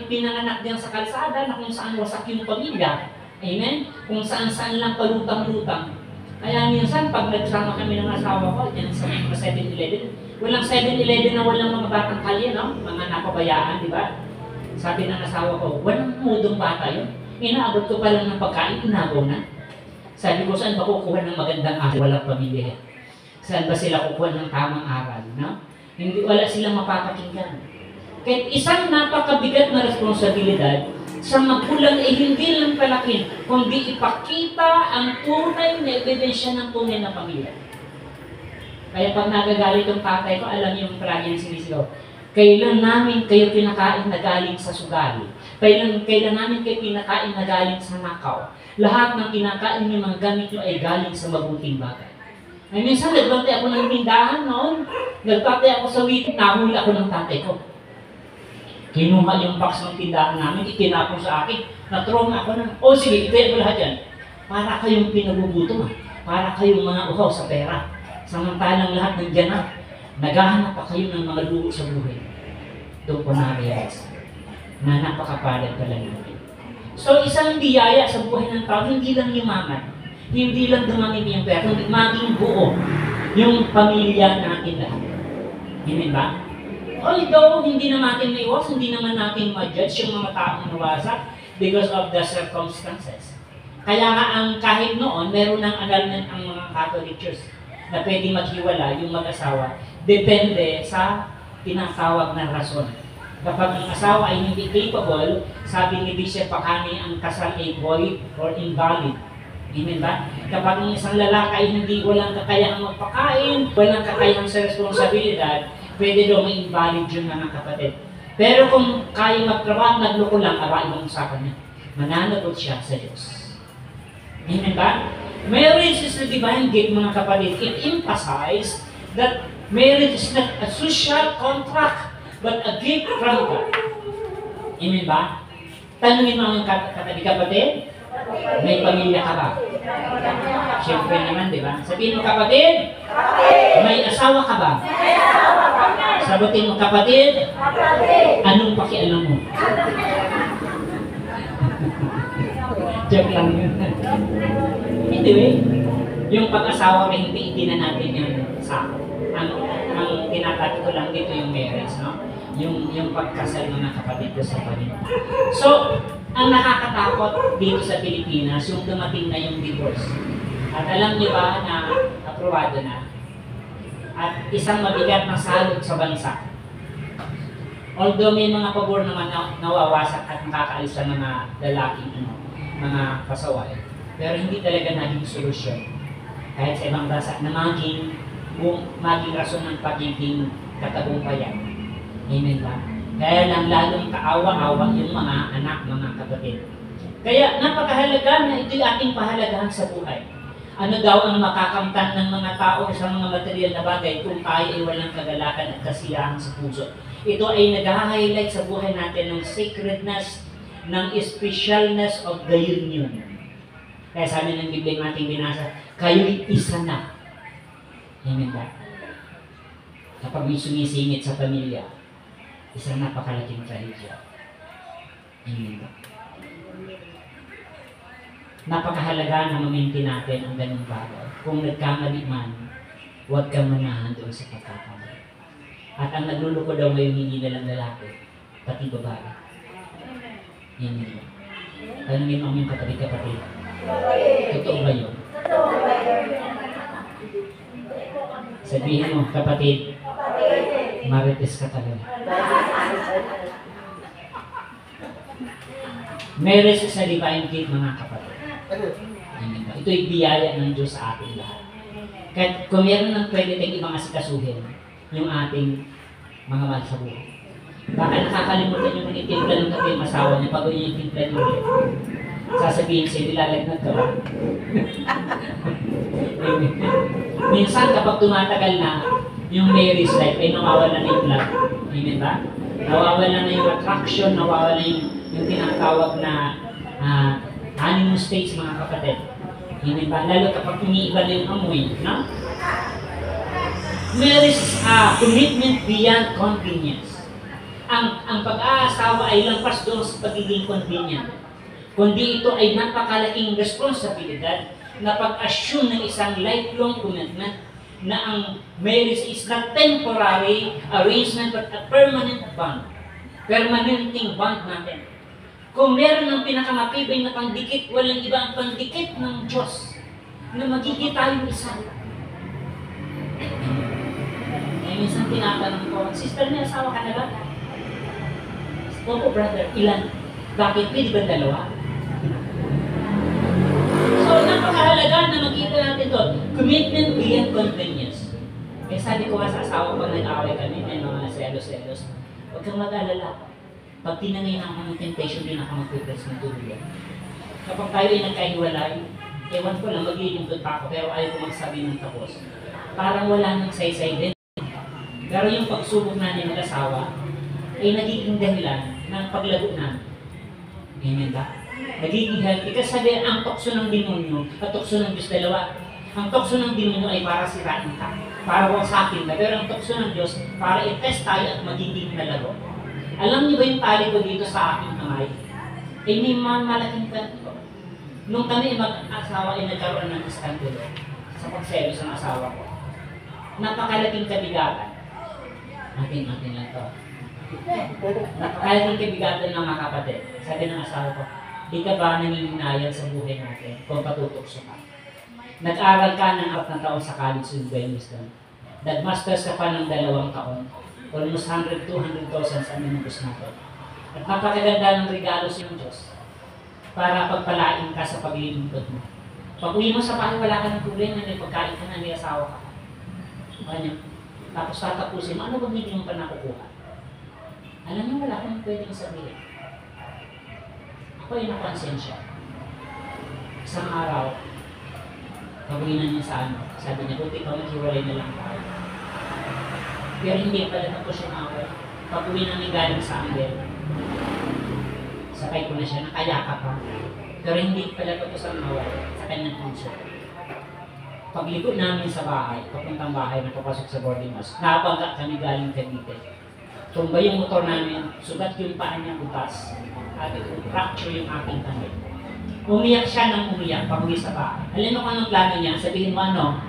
ipinanganak diyan sa kalsada na kung saan wasak yung pamilya. Amen? Kung saan-saan lang palutang-lutang. Kaya minsan, pag nagsama kami ng asawa ko, dyan sa mga 7-Eleven, walang 7-Eleven na walang mga batang kalye, no? Mga napabayaan, di ba? Sabi ng asawa ko, walang mudong bata yun. Inaabot ko pa lang ng pagkain, inagaw na. Sabi ko, saan ba kukuha ng magandang aral? Walang pamilya. Saan ba sila kukuha ng tamang aral, no? Hindi, wala silang mapapakinggan. Kahit isang napakabigat na responsibilidad, sa magulang ay hindi lang palakin, kundi ipakita ang tunay na ebidensya ng tunay na pamilya. Kaya pag nagagalit yung tatay ko, alam niyo yung palagi yung sinisigaw, kailan namin kayo pinakain na galing sa sugali? Kailan namin kayo pinakain na galing sa nakaw? Lahat ng kinakain niyo mga gamit niyo ay galing sa mabuting bagay. Ay minsan nagbantay ako ng tindahan noon, nagtatay ako sa wheat, nahuli ako ng tatay ko. Kinuha yung box ng tindahan namin, itinapon sa akin, na-trauma ako ng, sige, ipaya ko lahat yan. Para kayong pinagugutom, para kayong mga uhaw sa pera. Samantalang lahat ng dyan naghahanap pa kayo ng mga luho sa buhay. Doon po na-realize na napakapalad pala natin. So, isang biyaya sa buhay ng tao, hindi lang yumaman, hindi lang dumami yung pera, kundi maging buo yung pamilya natin lahat. Amen ba? Although, hindi na natin maiwas, hindi naman natin ma-judge yung mga taong nawasak because of the circumstances. Kaya nga kahit noon, meron ng annulment ang mga Catholic Church na pwede maghiwala yung mag-asawa depende sa tinatawag na rason. Kapag ang asawa ay hindi capable, sabi ni Bishop Pakani, ang kasal ay void or invalid. Amen ba? Kapag ang isang lalaki ay hindi walang kakayahang magpakain, walang kakayahang sa responsibilidad, pwede daw may invalid yun, mga kapatid. Pero kung kaya magtrabaho, nagloko lang, ibang usapan niya. Mananagot siya sa Diyos. Amen ba? Marriage is a divine gift, mga kapatid. It emphasizes that marriage is not a social contract, but a gift from God. Amen ba? Tanungin mo ang katabi kapatid, may pamilya ka ba? Siyempre naman, di ba? Sabihin mo kapatid, may asawa ka ba? Sagutin mo kapatid, anong pakialam mo? Joke lang yun. Anyway, yung pag-asawa may hindi na natin yung sako. Ang tinatati ko lang dito yung marriage, no? Yung pagkasal ng mga kapatid ko sa pamilya. So, ang nakakatakot dito sa Pilipinas, yung dumating na yung divorce. At alam niyo ba na aprobado na? At isang mabigat na salot sa bansa. Although may mga pabor naman na nawawasak at nakakaalis sa mga lalaking mga pasaway, pero hindi talaga naging solusyon. Kahit sa ibang bansa na maging rason ng pagiging katagumpayan. Amen ba? Kaya lang lalong kaawa-awa yung mga anak, mga kapatid. Kaya napakahalaga na ito'y ating pahalagahan sa buhay. Ano daw ang makakamtan ng mga tao sa mga material na bagay kung tayo ay walang kagalakan at kasiyahan sa puso? Ito ay nag-highlight sa buhay natin ng sacredness ng specialness of the union. Kaya sabi ng Biblia yung ating binasa, kayo'y isa na. Amen ba? Kapag may sumisingit sa pamilya, isang napakalaking trahedya. Amen ba? Napakahalaga na ma-maintain natin ang ganung bagay. Kung nagkamali man, huwag kang manahan doon sa pagkakamali. At ang nagluluko daw ngayon hindi na lang lalaki, pati babae. Amen ba? Tanungin mo yung katabi-kapatid. Totoo ba yun? Sabihin mo, kapatid, marites ka talaga. Marriage is a divine gift, mga kapatid. Amen ba? Ito'y biyaya ng Diyos sa ating lahat. Kahit kung meron ng pwede tayong ibang asikasuhin, yung ating mga mahal sa buhay. Baka nakakalimutan yung manitimpla ng kape yung asawa niya pag yung timpla niya ulit. Sasabihin sa'yo, nilalagnat ka ba? Minsan kapag tumatagal na, yung marriage life ay nawawala na yung love. Amen ba? Nawawala na yung attraction, nawawala na yung tinatawag na honeymoon stage, mga kapatid. Amen ba? Lalo kapag umiiba na yung amoy, no? Marriage is a commitment beyond convenience. Ang pag-aasawa ay lampas doon sa pagiging convenient. Kundi ito ay napakalaking responsibilidad na pag-assume ng isang lifelong commitment na ang marriage is not temporary arrangement but a permanent bond. Permanenting bond natin. Kung meron ng pinakamatibay na pandikit, walang iba ang pandikit ng Diyos na magiging tayong isa. Ay minsan tinatanong ko, sister niya, asawa ka na ba? Opo, brother, ilan? Bakit? Pwede ba dalawa? So, napakahalaga na makita natin ito. Commitment beyond convenience. Kaya sabi ko nga sa asawa pag nag-away kami, may mga selos-selos, huwag kang mag-alala. Pag tinangay na ako ng temptation, din ako mag-press ng tuluyan. Kapag tayo ay nagkahiwalay, ewan ko lang, maglilingkod pa ako, pero ayaw ko magsabi ng tapos. Parang wala nang saysay din. Pero yung pagsubok namin ng asawa, ay nagiging dahilan ng paglago namin. Amen ba? Nagiging healthy. Kasi sabi, ang tukso ng demonyo at tukso ng Diyos dalawa. Ang tukso ng demonyo ay para sirain ka. Para wasakin ka. Pero ang tukso ng Diyos, para i-test tayo at magiging nalaro. Alam niyo ba yung tali ko dito sa aking kamay? Eh, may malaking kanto. Nung kami mag-asawa ay nagkaroon ng iskandalo sa pagselos ng asawa ko. Napakalaking kabigatan. Atin lang to. Napakalaking kabigatan ng mga kapatid. Sabi ng asawa ko, di ka ba nangininayan sa buhay natin kung patutokso ka? Nag-aral ka ng 4 na taon sa college in Wisdom. Nag-masters ka pa ng 2 taon. Almost 100,000 to 200,000 sa minubos natin. At napakaganda ng regalo sa Diyos para pagpalain ka sa paglilingkod mo. Pag uwi mo sa bahay, wala ka ng problema, may pagkain ka na, may asawa ka. Tapos tatapusin mo, ano ba hindi mo pa nakukuha? Alam mo, wala kang pwedeng sabihin. Ako ay nakonsensya. Isang araw, pag-uwinan niya sa sabi niya, buti pa maghiwalay na lang tayo. Pero hindi pala tapos yung awal. Pag-uwi namin galing sa Angel, sakay ko na siya, nakayaka pa. Pero hindi pala tapos ang awal sa kanyang puso. Pagligo namin sa bahay, papuntang bahay, napapasok sa boarding house, nakabangga kami galing Cavite. Tumba yung motor namin, sugat yung paa niya butas, at fracture yung aking kamay. Umiyak siya ng umiyak pag-uwi sa bahay. Alam mo kung anong plano niya? Sabihin mo ano?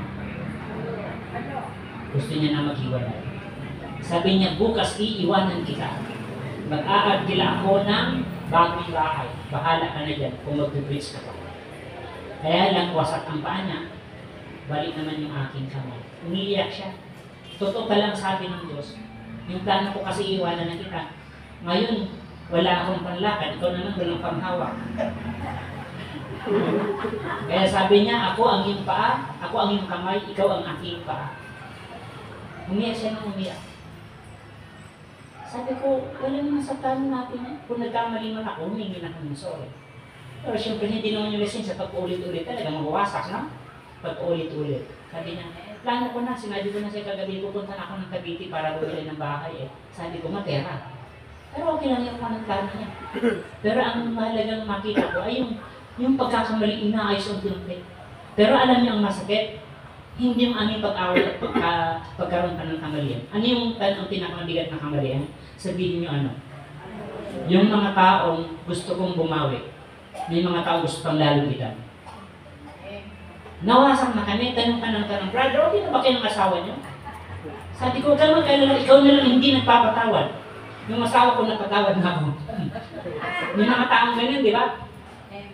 Gusto niya na maghiwalay. Sabi niya, bukas iiwanan kita. Mag-aagila ako ng bagong bahay. Bahala ka na dyan kung mag-bridge ka pa. Kaya lang, wasak ang paa niya. Balik naman yung aking kamay. Umiiyak siya. Totoo palang sabi ng Diyos. Yung plano ko kasi iiwanan na kita. Ngayon, wala akong panlakad. Ikaw naman walang panghawak. Kaya sabi niya, ako ang iyong paa, ako ang iyong kamay, ikaw ang aking paa. Umiyak siya ng umiyak. Sabi ko, wala naman sa plano natin. Kung nagkamali man ako, humingi na kami sorry. Pero siyempre, hindi naman yung lesson sa pag-ulit-ulit talaga mabawasak, no? Pag-ulit-ulit. Sabi niya, plano ko na, sinabi ko na siya kagabi, pupunta na ako ng Cavite para bumili ng bahay. Sabi ko, matera. Pero okay lang yung panagkano niya. Pero ang mahalagang makita ko ay yung pagkakamali, inaayos unti-unti. Pero alam niyo ang masakit, hindi yung aming pag-awal at pagkaroon ka ng kamalian. Ano yung pinakamabigat na kamalian? Sabihin niyo ano? Yung mga taong gusto kong bumawi. May mga taong gusto kang lalugitan. Nawasak na kami, tanong ka ng brother, okay na ba kayo ng asawa niyo? Sabi ko, kaya kailan ikaw na lang hindi nagpapatawad. Yung asawa ko napatawad na ako. May mga taong ganyan, di ba?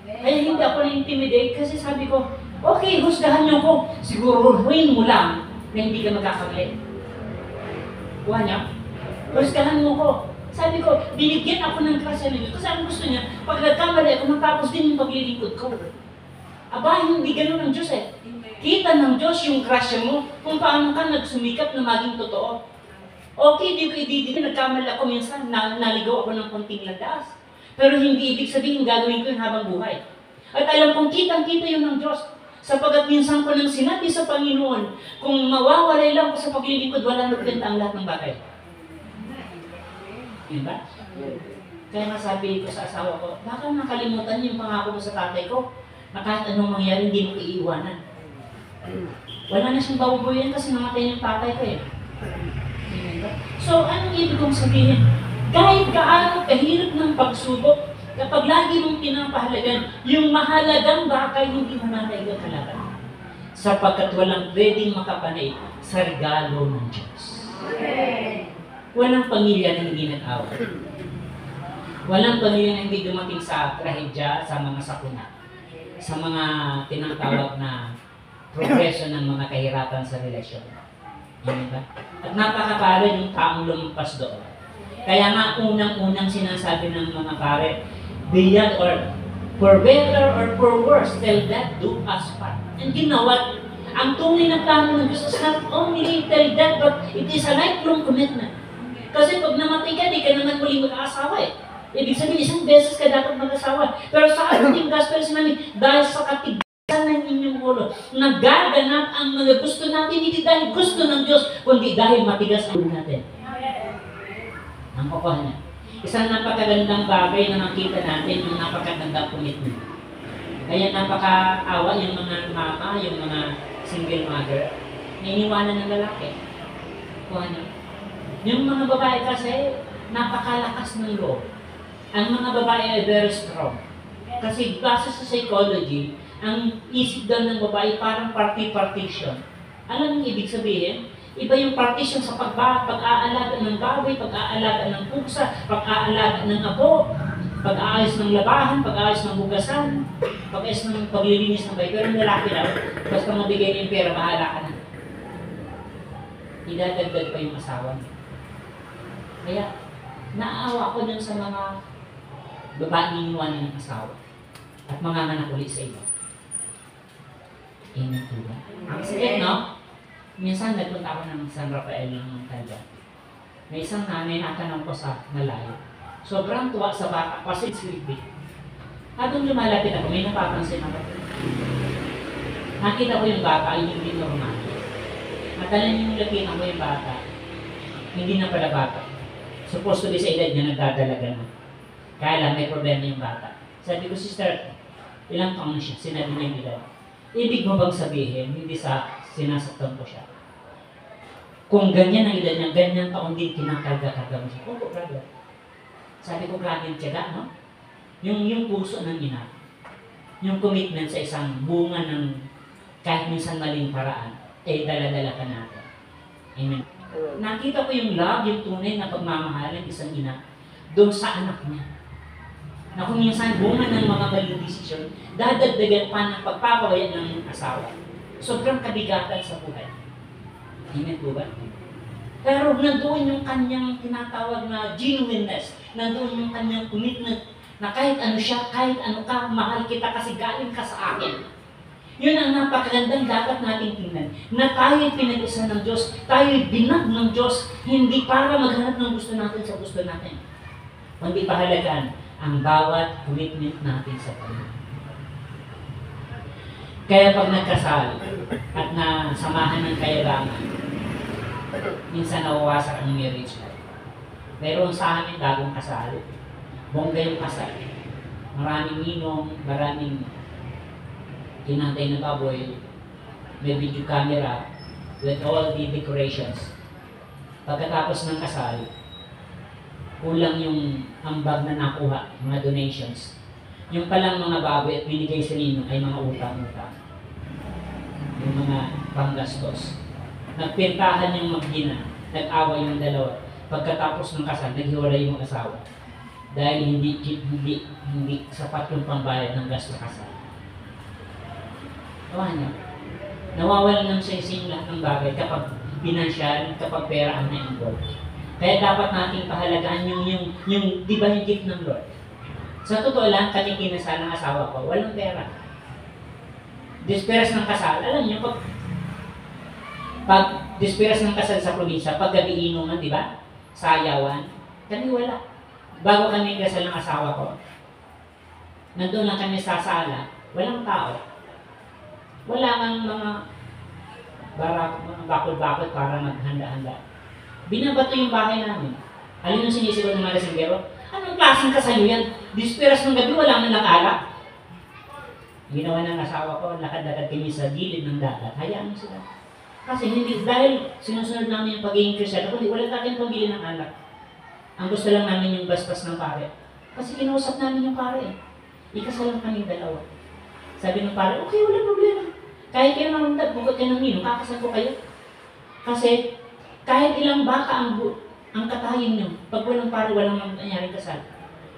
Kaya hindi ako na-intimidate kasi sabi ko, okay, husgahan niyo ko. Siguruhin mo lang na hindi ka magkakamali. Kuha niya, husgahan mo ko. Sabi ko, binigyan ako ng grasya ng Diyos. Kasi ang gusto niya, pag nagkamali ako, matapos din yung paglilingkod ko. Aba, hindi ganun ang Diyos eh. Kita ng Diyos yung grasya mo kung paano ka nagsumikap na maging totoo. Okay, di nagkamali ako minsan, naligaw ako ng konting landas. Pero hindi ibig sabihin gagawin ko yung habang buhay. At alam kong kitang-kita yun ng Diyos. Sapagat minsan ko nang sinabi sa Panginoon, kung mawawalay lang ko sa paglilingkod, wala na benta ang lahat ng bagay. Diba? Kaya nga sabi ko sa asawa ko, baka nakalimutan yung pangako mo sa tatay ko, na kahit anong mangyari, hindi mo iiwanan. Wala na siyang babubuyan kasi namatay yung tatay ko eh. So, anong ibig kong sabihin? Kahit gaano kahirap ng pagsubok, kapag lagi mong pinapahalagan, yung mahalagang bakay hindi mo natay ang halaga. Sapagkat walang pwedeng makapanay sa regalo ng Diyos. Walang pamilya na hindi nag-away. Walang pamilya na hindi dumating sa trahedya, sa mga sakuna, sa mga tinatawag na progresyon ng mga kahirapan sa relasyon. Diba? At napakapala yung taong lumampas doon. Kaya nga unang-unang sinasabi ng mga pare, beyond or for better or for worse, tell that do us part. And you know what? Ang tunay na plano ng Diyos is not only tell that, but it is a lifelong commitment. Kasi pag namatay ka, di ka naman muling mag-aasawa eh. Ibig sabihin, isang beses ka dapat mag-asawa. Pero sa ating gospel sinabi, dahil sa katigasan ng inyong ulo, nagaganap ang mga gusto natin, hindi dahil gusto ng Diyos, kundi dahil matigas ang ulo natin. Ang kukuha niya. Isang napakagandang bagay na nakita natin, yung napakagandang commitment. Kaya napakaawa yung mga mama, yung mga single mother, na iniwanan ng lalaki. Kuha niya. Yung mga babae kasi, napakalakas ng loob. Ang mga babae ay very strong. Kasi base sa psychology, ang isip daw ng babae parang party-partition. Alam niyo ibig sabihin? Iba yung partition sa pag-aalaga ng baboy, pag-aalaga ng puksa, pag-aalaga ng abo, pag-aayos ng labahan, pag-aayos ng hugasan, pag-aayos ng paglilinis ng bahay. Pero yung lalaki daw, basta mabigay niya yung pera, bahala ka na. Idadagdag pa yung asawa niya. Kaya, naawa ko dun sa mga babaeng iniwanan ng asawa at mga anak ulit sa iba. Amen po ba? Ang sakit, no? Minsan nagpunta ako ng San Rafael ng Montalban. May isang nanay na tanong ko sa malayo. Sobrang tuwa sa bata kasi sleepy. Habang lumalapit ako, may napapansin ako. Nakita ko yung bata ay hindi normal. Matalan yung lapitan ko yung bata. Hindi na pala bata. Supposed to be sa edad niya nagdadalaga na. Kaya lang may problema yung bata. Sabi ko, sister, ilang taon na siya? Sinabi niya yung edad. Ibig mo bang sabihin, hindi sa sinasaktan ko siya? Kung ganyan ang edad niya, ganyan taon din kinakarga-karga mo siya. Oo, brother. Sabi ko, grabe yung tiyaga, no? Yung puso ng ina. Yung commitment sa isang bunga ng kahit minsan maling paraan, eh dala-dala ka natin. Amen. Nakita ko yung love, yung tunay na pagmamahal ng isang ina doon sa anak niya. Na kung minsan bunga ng mga maling desisyon, dadagdagan pa ng pagpapawaya ng asawa. Sobrang kabigatan sa buhay. Amen po ba? Pero nandoon yung kanyang tinatawag na genuineness, nandoon yung kanyang commitment na kahit ano siya, kahit ano ka, mahal kita kasi galing ka sa akin. Yun ang napakagandang dapat nating tingnan. Na tayo'y pinag-isa ng Diyos, tayo'y binag ng Diyos, hindi para maghanap ng gusto natin sa gusto natin. Kundi pahalagaan ang bawat commitment natin sa Panginoon. Kaya pag nagkasal at nasamahan ng kayabangan, minsan nawawasak ang marriage life. Meron sa amin bagong kasal. Bongga yung kasal. Maraming ninong, maraming tinatay na baboy, may video camera with all the decorations. Pagkatapos ng kasal, kulang yung ambag na nakuha, mga donations. Yung palang mga baboy at binigay sa ninyo ay mga utang-utang. Yung mga panggastos. Nagpintahan yung mag-ina, nag-away yung dalawa. Pagkatapos ng kasal, naghiwalay yung asawa. Dahil hindi sapat yung pambayad ng gasto kasal. Tawa niyo, nawawalan ng sensing lahat ng bagay kapag pinansyal, kapag pera ang na-involve. Kaya dapat nating pahalagaan yung divine gift ng Lord. Sa totoo lang, kami kinasal ng asawa ko, walang pera. Disperas ng kasal, alam niyo, pag disperas ng kasal sa probinsya, pag gabi inuman, di ba? Sayawan, kami wala. Bago kami kasal ng asawa ko, nandun lang kami sa sala, walang tao. Wala mang mga bakod-bakod para maghanda-handa. Binabato yung bahay namin. Alin yung sinisigaw ng mga lasinggero? Anong klaseng kasal yan? Disperas ng gabi, wala man lang alak. Ginawa ng asawa ko, lakad-lakad kami sa gilid ng dagat. Hayaan mo sila. Kasi hindi, dahil sinusunod namin yung pagiging Kristyano, kundi wala tayong pambili ng alak. Ang gusto lang namin yung basbas ng pare. Kasi kinausap namin yung pare. Ikasal lang kami dalawa. Sabi ng pare, okay, wala problema. Kahit kayo namundag, bugot kayo ng ninong, kakasal ko kayo. Kasi kahit ilang baka ang katayin nyo, pag walang pare, walang mangyaring kasal.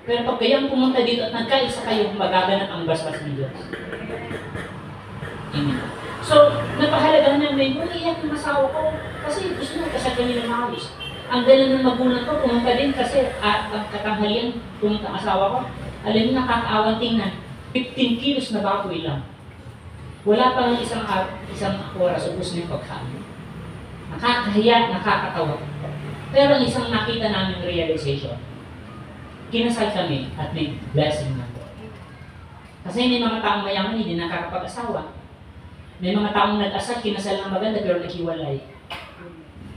Pero pag kayo ang pumunta dito at nagkaisa kayo, magaganap ang basbas ng Diyos. Amen. So, napahalagahan namin, umiiyak yung asawa ko kasi gusto nyo kasal kami ng maayos. Ang galing ng magulang ko, pumunta din kasi ang katanghalian, pumunta ang asawa ko. Alam niyo, nakakaawang tingnan. 15 kilos na baboy lang. Wala pa ng isang oras, ubos na yung pagkain. Nakakahiya, nakakatawa. Pero isang nakita namin realization, kinasal kami at may blessing na po. Kasi may mga taong mayaman, hindi nakakapag-asawa. May mga taong nag-asal, kinasal ng maganda, pero naghiwalay.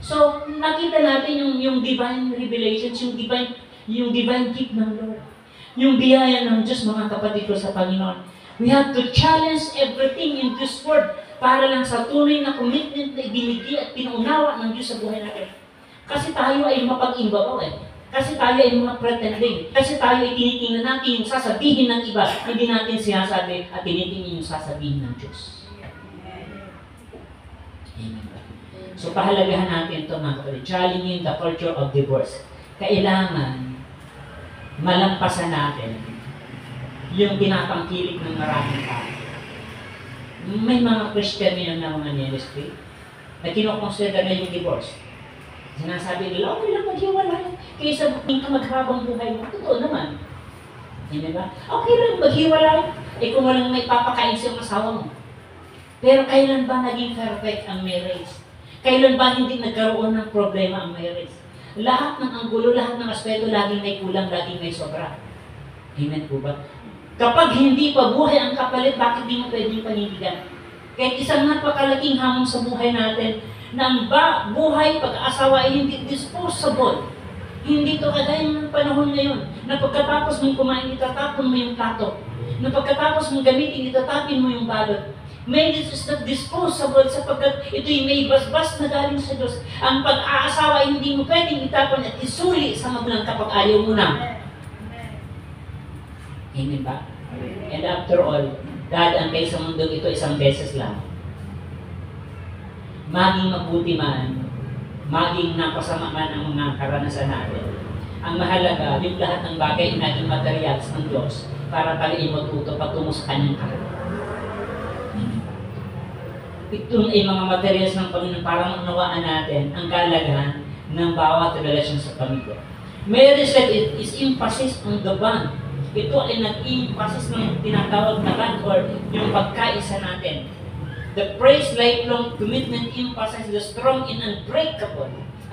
So, nakita natin yung divine revelations, yung divine gift ng Lord. Yung biyaya ng Diyos, mga kapatid ko sa Panginoon. We have to challenge everything in this word para lang sa tunay na commitment na ibinigay at pinaunawa ng Diyos sa buhay natin. Kasi tayo ay mapag-imbabaw eh. Kasi tayo ay mga pretending. Kasi tayo ay tinitingnan natin yung sasabihin ng iba. Hindi natin sinasabi at tinitingnan yung sasabihin ng Diyos. Amen. So pahalagahan natin ito mga kapatid. Challenging the culture of divorce. Kailangan malampasan natin yung tinatangkilik ng maraming tao. May mga Christian yun na mga ministry na kinoconsider na yung divorce. Sinasabi nila, okay lang maghiwalay. Kaysa ka maghabang buhay mo. Totoo naman. Hindi ba? Okay lang maghiwalay. Eh kung walang may papakain sa asawa mo. Pero kailan ba naging perfect ang marriage? Kailan ba hindi nagkaroon ng problema ang marriage? Lahat ng anggulo, lahat ng aspeto, laging may kulang, laging may sobra. Amen po ba? Kapag hindi pa buhay ang kapalit, bakit di mo pwedeng panindigan? Kahit isang napakalaking hamon sa buhay natin, na ang buhay pag-asawa ay hindi disposable. Hindi to kagaya ng panahon ngayon, na pagkatapos mong kumain, itatapon mo yung plato. Na pagkatapos mong gamitin, itatapin mo yung balot. Marriage is not disposable sapagkat ito'y may basbas na galing sa Diyos. Ang pag-aasawa ay hindi mo pwedeng itapon at isuli sa magulang kapag ayaw mo na. Amen ba? And after all, dadaan kayo sa mundong ito isang beses lang. Maging mabuti man, maging napasama man ang mga karanasan natin. Ang mahalaga, yung lahat ng bagay na naging materials ng Diyos para tayo ay matuto patungo sa kanyang karakter. Ito ay mga materials ng Panginoon para maunawaan natin ang kalagahan ng bawat relasyon sa pamilya. Marriage is emphasis on the bond. Ito ay nag-emphasis ng tinatawag na bond or yung pagkaisa natin. The praise lifelong commitment emphasizes the strong and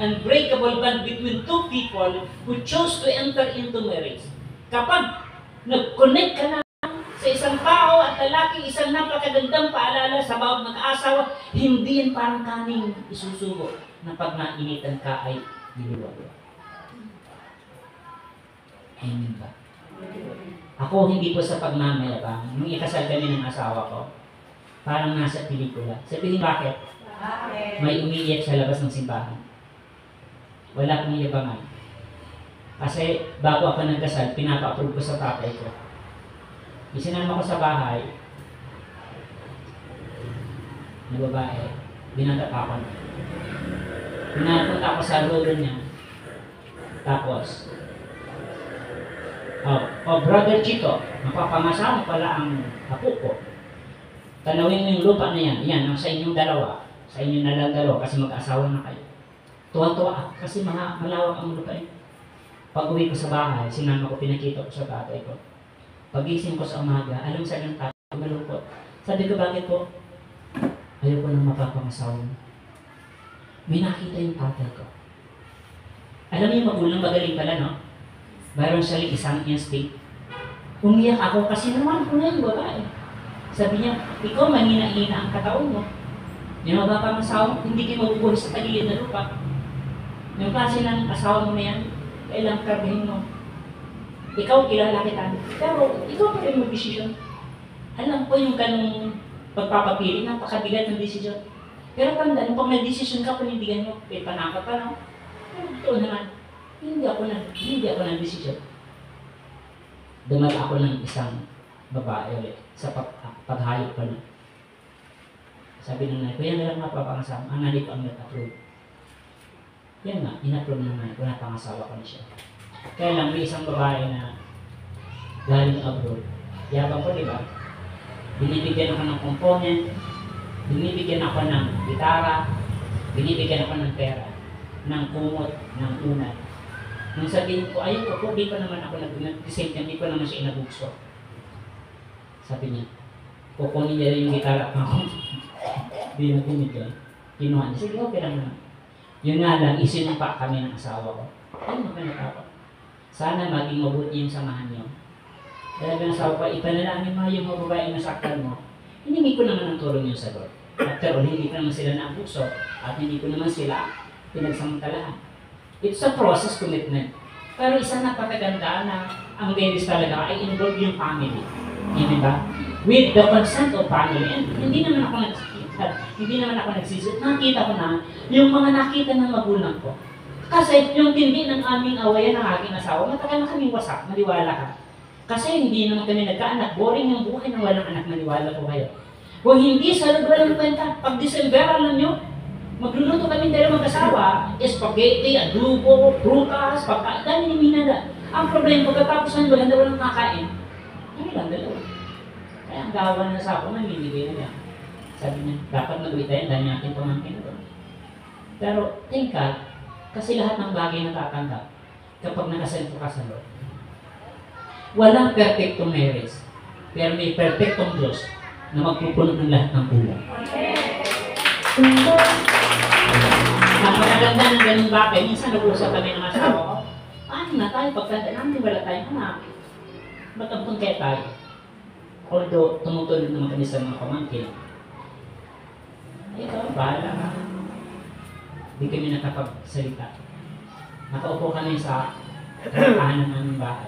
unbreakable bond between two people who chose to enter into marriage. Kapag nag-connect ka na sa isang tao at lalaki, isang napakagandang paalala sa bawat mag-aasawa, hindi yan parang kaning isusubo na pag nainitan ka ay niliwalo. Amen ba? Ako hindi po sa pagmamayabang. Nung ikasal kami ng asawa ko, parang nasa pelikula. Sabihin bakit? May umiiyak sa labas ng simbahan. Wala akong yabangan. Kasi bago ako nagkasal, pinapa-approve ko sa tatay ko. Isinama ko sa bahay, na babae, binanggap ako na. Pinapunta ako sa lolo niya. Tapos, Brother Chito, mapapangasawa pala ang apo ko. Tanawin mo yung lupa na yan. Yan, ang sa inyong dalawa. Sa inyong dalawa kasi mag-asawa na kayo. Tuwa-tuwa ako kasi malawak ang lupa yun. Pag uwi ko sa bahay, sinama ko, pinakita ko sa tatay ko. Pagising ko sa umaga, alam sa ng tatay, malungkot. Sabi ko, bakit po? Ayaw ko nang mapapangasawa mo. May nakita yung tatay ko. Alam mo yung magulang magaling pala, no? Mayroon siya isang instinct. Umiyak ako kasi naman ko na yung babae. Sabi niya, ikaw manina-ina ang kataon mo. Yung mapapangasawa, hindi kayo mabubuhay sa tagilid na lupa. Yung klase ng asawa mo na yan, kailang kargahin mo. Ikaw, kilala kita. Pero, ikaw pa rin mag-desisyon. Alam ko yung ganung pagpapapili, napakabigat ng desisyon. Pero tandaan, pag nag-desisyon ka, panindigan mo, may panakot ka, no? Pero totoo naman, hindi ako nag-desisyon. Dumal ako ng isang babae ulit sa paghayop pa nun. Sabi ng nanay ko, yan na lang mapapangasawa. Ang nanay ko ang nag-approve. Yan nga, in-approve ng nanay ko, napangasawa ko na siya. Kaya lang, may isang babae na galing abroad. Yabang ko, di ba? Binibigyan ako ng component, binibigyan ako ng gitara, binibigyan ako ng pera, ng kumot, ng unat. Nung sabihin ko, ayun ko, di pa naman ako nag-design niya, di pa naman siya inabugso. Sabi niya, kukunin niya yung gitara ako. Di na pinigyan. Kinuha niya, sige, okay lang naman. Yun nga lang, isinumpa kami ng asawa ko. Ay, makanap ako. Sana maging mabuti yung samahan niyo. Kaya ng asawa ko, ipanalangin mo yung mga babae na saktan mo. Hiningi ko naman ang tulong yung sagot. After all, hindi ko naman sila naabukso at hindi ko naman sila pinagsamantalahan. It's a process commitment. Pero isa napakaganda na ang marriage talaga ay involve yung family. Hindi ba? With the consent of family. And hindi naman ako nagsisit. Nakita ko na yung mga nakita ng magulang ko. Kasi yung tindi ng aming awayan ng aking asawa, matagal na kaming wasak, maniwala ka. Kasi hindi naman kami nagkaanak. Boring yung buhay ng walang anak, maniwala ko kayo. Kung hindi, salad walang kwenta. Pag December, alam nyo, magluluto kami dahil mag-asawa, spaghetti, adobo, prutas, pagkain, dami ni Minada. Ang problema, pagkatapos ng walang kakain, ano lang, dalawa. Kaya ang gawa na sa ako, namimigay na niya. Sabi niya, dapat mag-uwi tayo, dahil natin pamangkin ito. Pero, think God, kasi lahat ng bagay natatanggap kapag nakasentro ka sa Lord. Walang perfectong marriage, pero may perfectong Diyos na magpupuno ng lahat ng kulang. Napakaganda ng ganung bagay. Minsan nag-usap kami ng asawa ko, paano na tayo pagkanda namin, wala tayong anak. Magkampun kaya tayo. Although, tumutulog naman kami sa mga pamangkin. Ito, bahala ka. Hindi kami nakapagsalita. Nakaupo kami sa kanan ng aming bahay.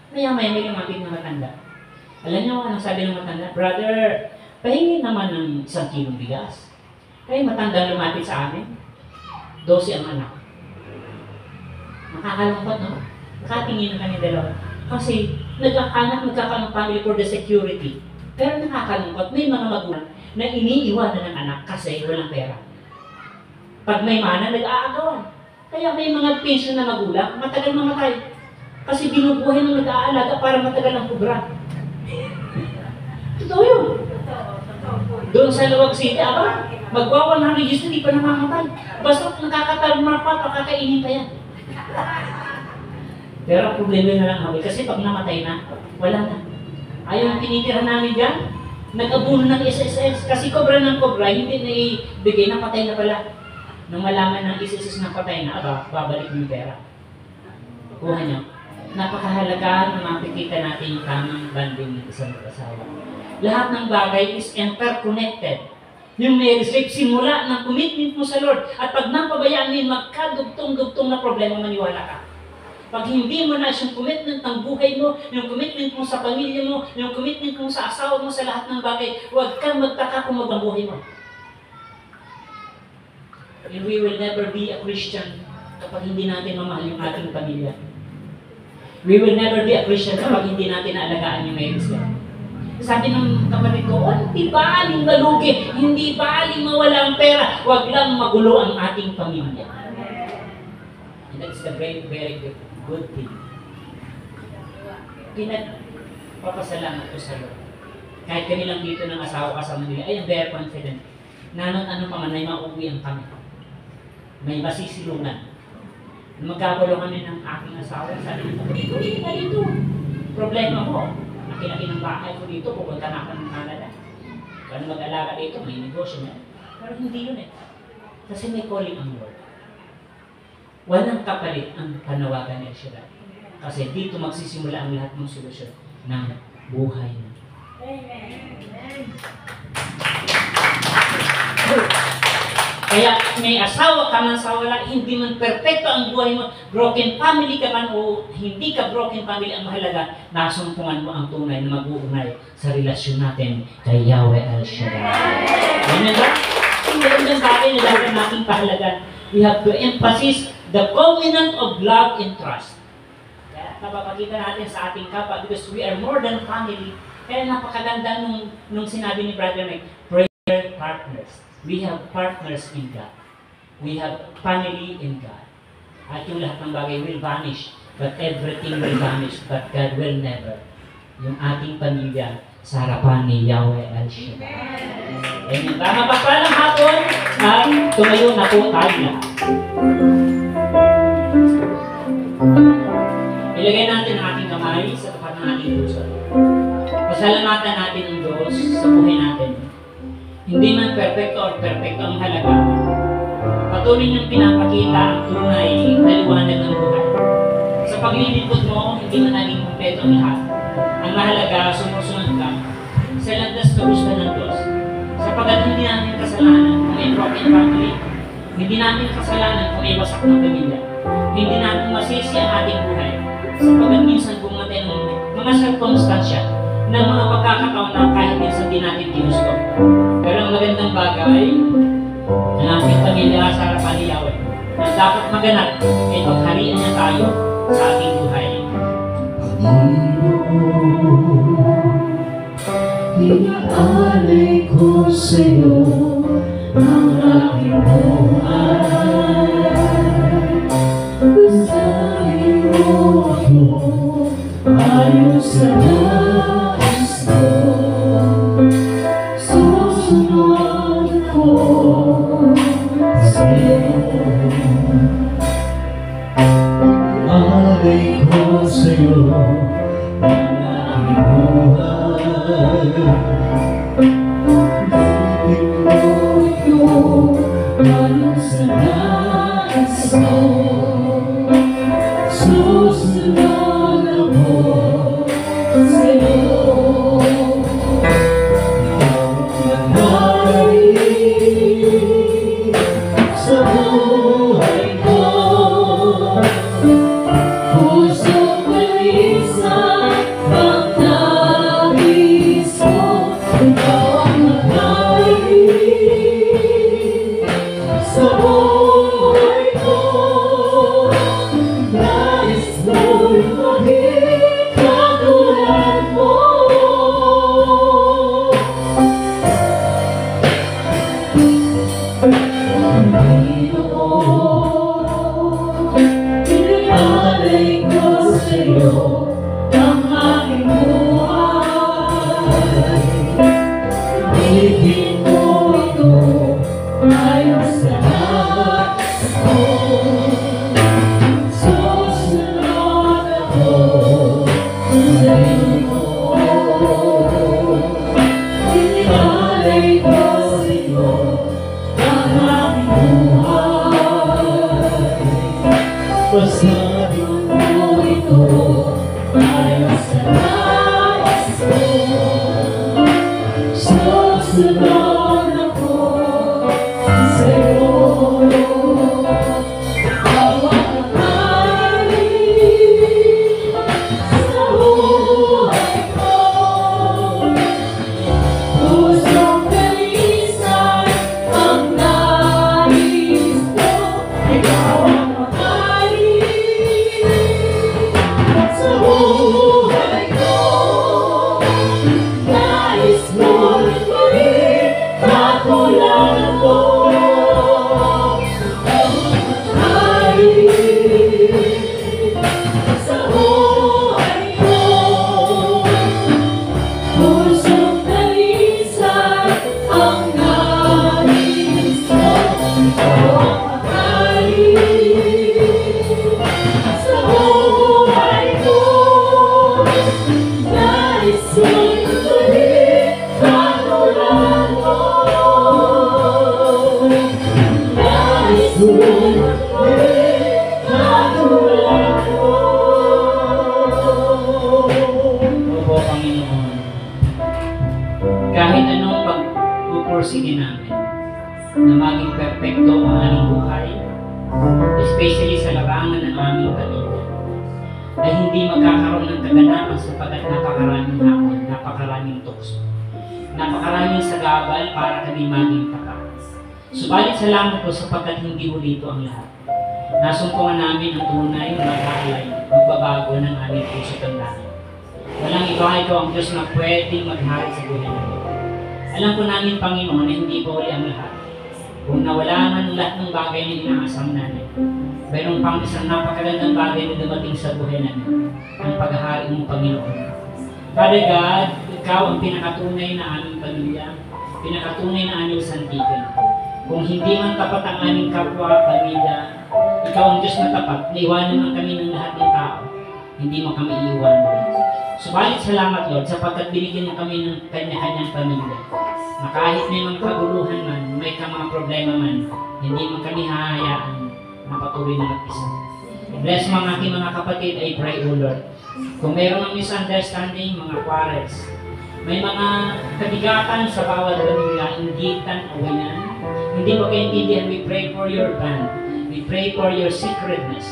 May lumapit na matanda. Alam niyo anong sabi ng matanda? Brother, pahingin naman ng 1 kilong bigas. Kaya matanda lumapit sa amin. 12 ang anak. Nakakalungkot, no? Nakatingin na kami dalawa. Kasi nagkakaroon family for the security. Pero nakakalungkot, may mga magulang na iniiwanan ng anak kasi walang pera. Pag may mana, nag-aagawan. Kaya may mga pension na magulang, matagal mamatay. Kasi binubuhay ng nag-aalaga para matagal ang kubra. Totoo yun. Doon sa Luwag City, magwawan ng register, di pa namamatay. Basta nakakatalmar pa, pakakainin pa yan. Pero ang problema na lang kami, kasi pag namatay na, wala na. Ayaw ang tinitira namin dyan, nag-abuno ng SSS, kasi kobra ng kobra, hindi na ibigay na patay na pala. Nung malaman ng SSS na patay na, babalik yung pera. Kuha niyo. Napakahalaga na makikita natin yung tamang banding ng isang mag-asawa. Lahat ng bagay is interconnected. Yung marriage life, simula ng commitment mo sa Lord. At pag napabayaan mo yun, magkadugtong-dugtong na problema, maniwala ka. Pag hindi mo na yung commitment ng buhay mo, yung commitment mo sa pamilya mo, yung commitment mo sa asawa mo, sa lahat ng bagay, huwag kang magtaka kung magbuhay mo. And we will never be a Christian kapag hindi natin mamahal yung ating pamilya. We will never be a Christian kapag hindi natin naalagaan yung mga Islam. Sabi ng kapatid ko, hindi baling malugi, hindi baling mawala ang pera, huwag lang magulo ang ating pamilya. And that's the very, very good thing. Pinagpapasalamat ko sa iyo. Kahit kami lang dito ng asawa kasama nila, ay, I'm very confident na ano pa man ay mauwi ang kami. May masisilungan. Magkagulo kami ng aking asawa, sabi niya, hindi ka dito. Problema mo, laki-laki ng bahay ko dito, pupunta na ako ng Canada. Kung mag-alaga dito, may negosyo na. Pero hindi yun eh. Kasi may calling ang Lord. Walang kapalit ang panawagan ni El Shaddai. Kasi dito magsisimula ang lahat ng solusyon ng buhay mo. Kaya may asawa ka man sa wala, hindi man perfecto ang buhay mo, broken family ka man o hindi ka broken family, ang mahalaga, nasumpungan mo ang tunay na mag-uugnay sa relasyon natin kay Yahweh El Shaddai. Amen ba? Hindi ang bagay na dapat nating pahalagan. We have to emphasize the covenant of love and trust. Kaya napapakita natin sa ating kapwa because we are more than family. Kaya napakaganda nung sinabi ni Brother Mike, prayer partners. We have partners in God. We have family in God. At yung lahat ng bagay will vanish, but everything will vanish, but God will never. Yung ating pamilya sa harapan ni Yahweh El Shaddai. Amen. Tama pa palang hapon at tumayo na po tayo lahat. Ilagay natin ang ating kamay sa tapat ng ating puso. Pasalamatan natin ang Diyos sa buhay natin. Hindi man perfecto or perfecto ang halaga. Patuloy niyang pinapakita ang tunay na liwanag ng buhay. Sa paglilipod mo, hindi man naging kompleto ang lahat. Ang mahalaga, sumusunod ka sa landas na gusto ng Diyos. Sapagat hindi namin kasalanan kung may broken family, hindi namin kasalanan kung may wasak ng pamilya, hindi natin masisi ang ating buhay. Sapagat minsan bumatay ng mga circumstansya ng mga pagkakataon na kahit minsan di natin ginusto. Pero ang magandang bagay ng ating pamilya sa harapan ni Yahweh na dapat maganap ay pagharian niya tayo sa ating buhay. Inaalay ko sa'yo ang aking buhay. Basahin mo ako ayon sa nais mo. Susunod ko sa'yo. Inaalay ko sa'yo ang aking buhay. Basahin mo ito katulad mo. Sa buhay ko, pusong dalisan ang nais mo. Sa buhay ko, nais mo'y tuloy katulad mo. Nais mo'y tuloy katulad mo. Opo, Panginoon. Kahit anong pagpupursige namin, na maging perpekto ang aming buhay, especially sa larangan ng aming pamilya, ay hindi magkakaroon ng kaganapan sapagkat napakaraming hamon, napakaraming tukso, napakaraming sagabal para kami maging tapat. Subalit salamat po sapagkat hindi uli ito ang lahat. Nasumpungan namin ang tunay na mag-aalay, magbabago ng aming puso at langit. Walang iba, ikaw ang Diyos na pwedeng maghari sa buhay namin. Alam po namin, Panginoon, na hindi po uli ang lahat. Kung nawala man lahat ng bagay na inaasam namin, mayroong pang isang napakagandang bagay na dumating sa buhay namin, ang paghahari mong Panginoon. Father God, ikaw ang pinakatunay na aming pamilya, pinakatunay na aming santigan. Kung hindi man tapat ang aming kapwa, pamilya, ikaw ang Diyos na tapat, naiwanan man kami ng lahat ng tao, hindi mo kami iiwan. Subalit salamat, Lord, sapagkat binigyan mo kami ng kanya-kanyang pamilya. Na kahit may mga kaguluhan man, may mga problema man, hindi mo kami hahayaan na patuloy na mag-isa. Bless mga aking mga kapatid, I pray, O Lord. Kung mayroong mga misunderstanding, mga quarrels, may mga kabigatan sa bawat pamilya, inggitan o ganyan, hindi mo kaintindihan, we pray for your band. We pray for your secretness.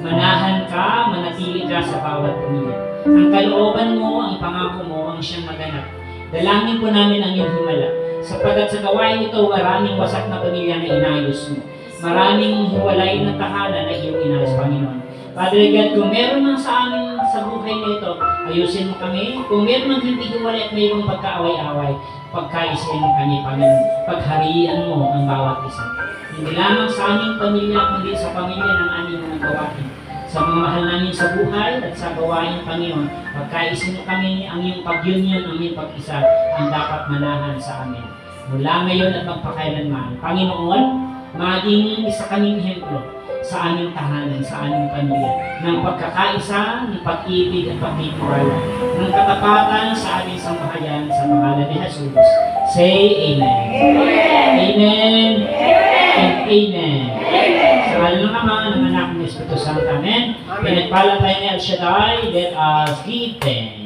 Manahan ka, manatili ka sa bawat pamilya. Ang kalooban mo, ang pangako mo, ang siyang maganap. Dalangin po namin ang iyong himala. Sapagkat sa gawain ito, maraming wasak na pamilya na inayos mo. Maraming hiwalay na tahanan na iyong inayos, Panginoon. Father God, kung meron man sa amin sa buhay na ito, ayusin mo kami. Kung meron man hindi hiwalay at mayroong pagkaaway-away, pagkaisin mo kami, Panginoon. Pagharian mo ang bawat isa. Hindi lamang sa aming pamilya, kundi sa pamilya ng aming mga gawain. Sa mga mahal namin sa buhay at sa gawain, Panginoon, pagkaisin mo kami, ang iyong pag-union, ang iyong pag-isa, ang dapat manahan sa amin. Mula ngayon at magpakailanman. Panginoon, maging isa kaming ehemplo sa aming tahanan, sa aming pamilya, ng pagkakaisa, ng pag-ibig at pagtitiwala, ng katapatan sa aming sambahayan sa pangalan ni Jesus. Say Amen. Amen. And Amen. Sa ngalan ng Ama, ng Anak, ng Espiritu Santo. Amen. Pinagpala tayo ni El Shaddai, let us give them.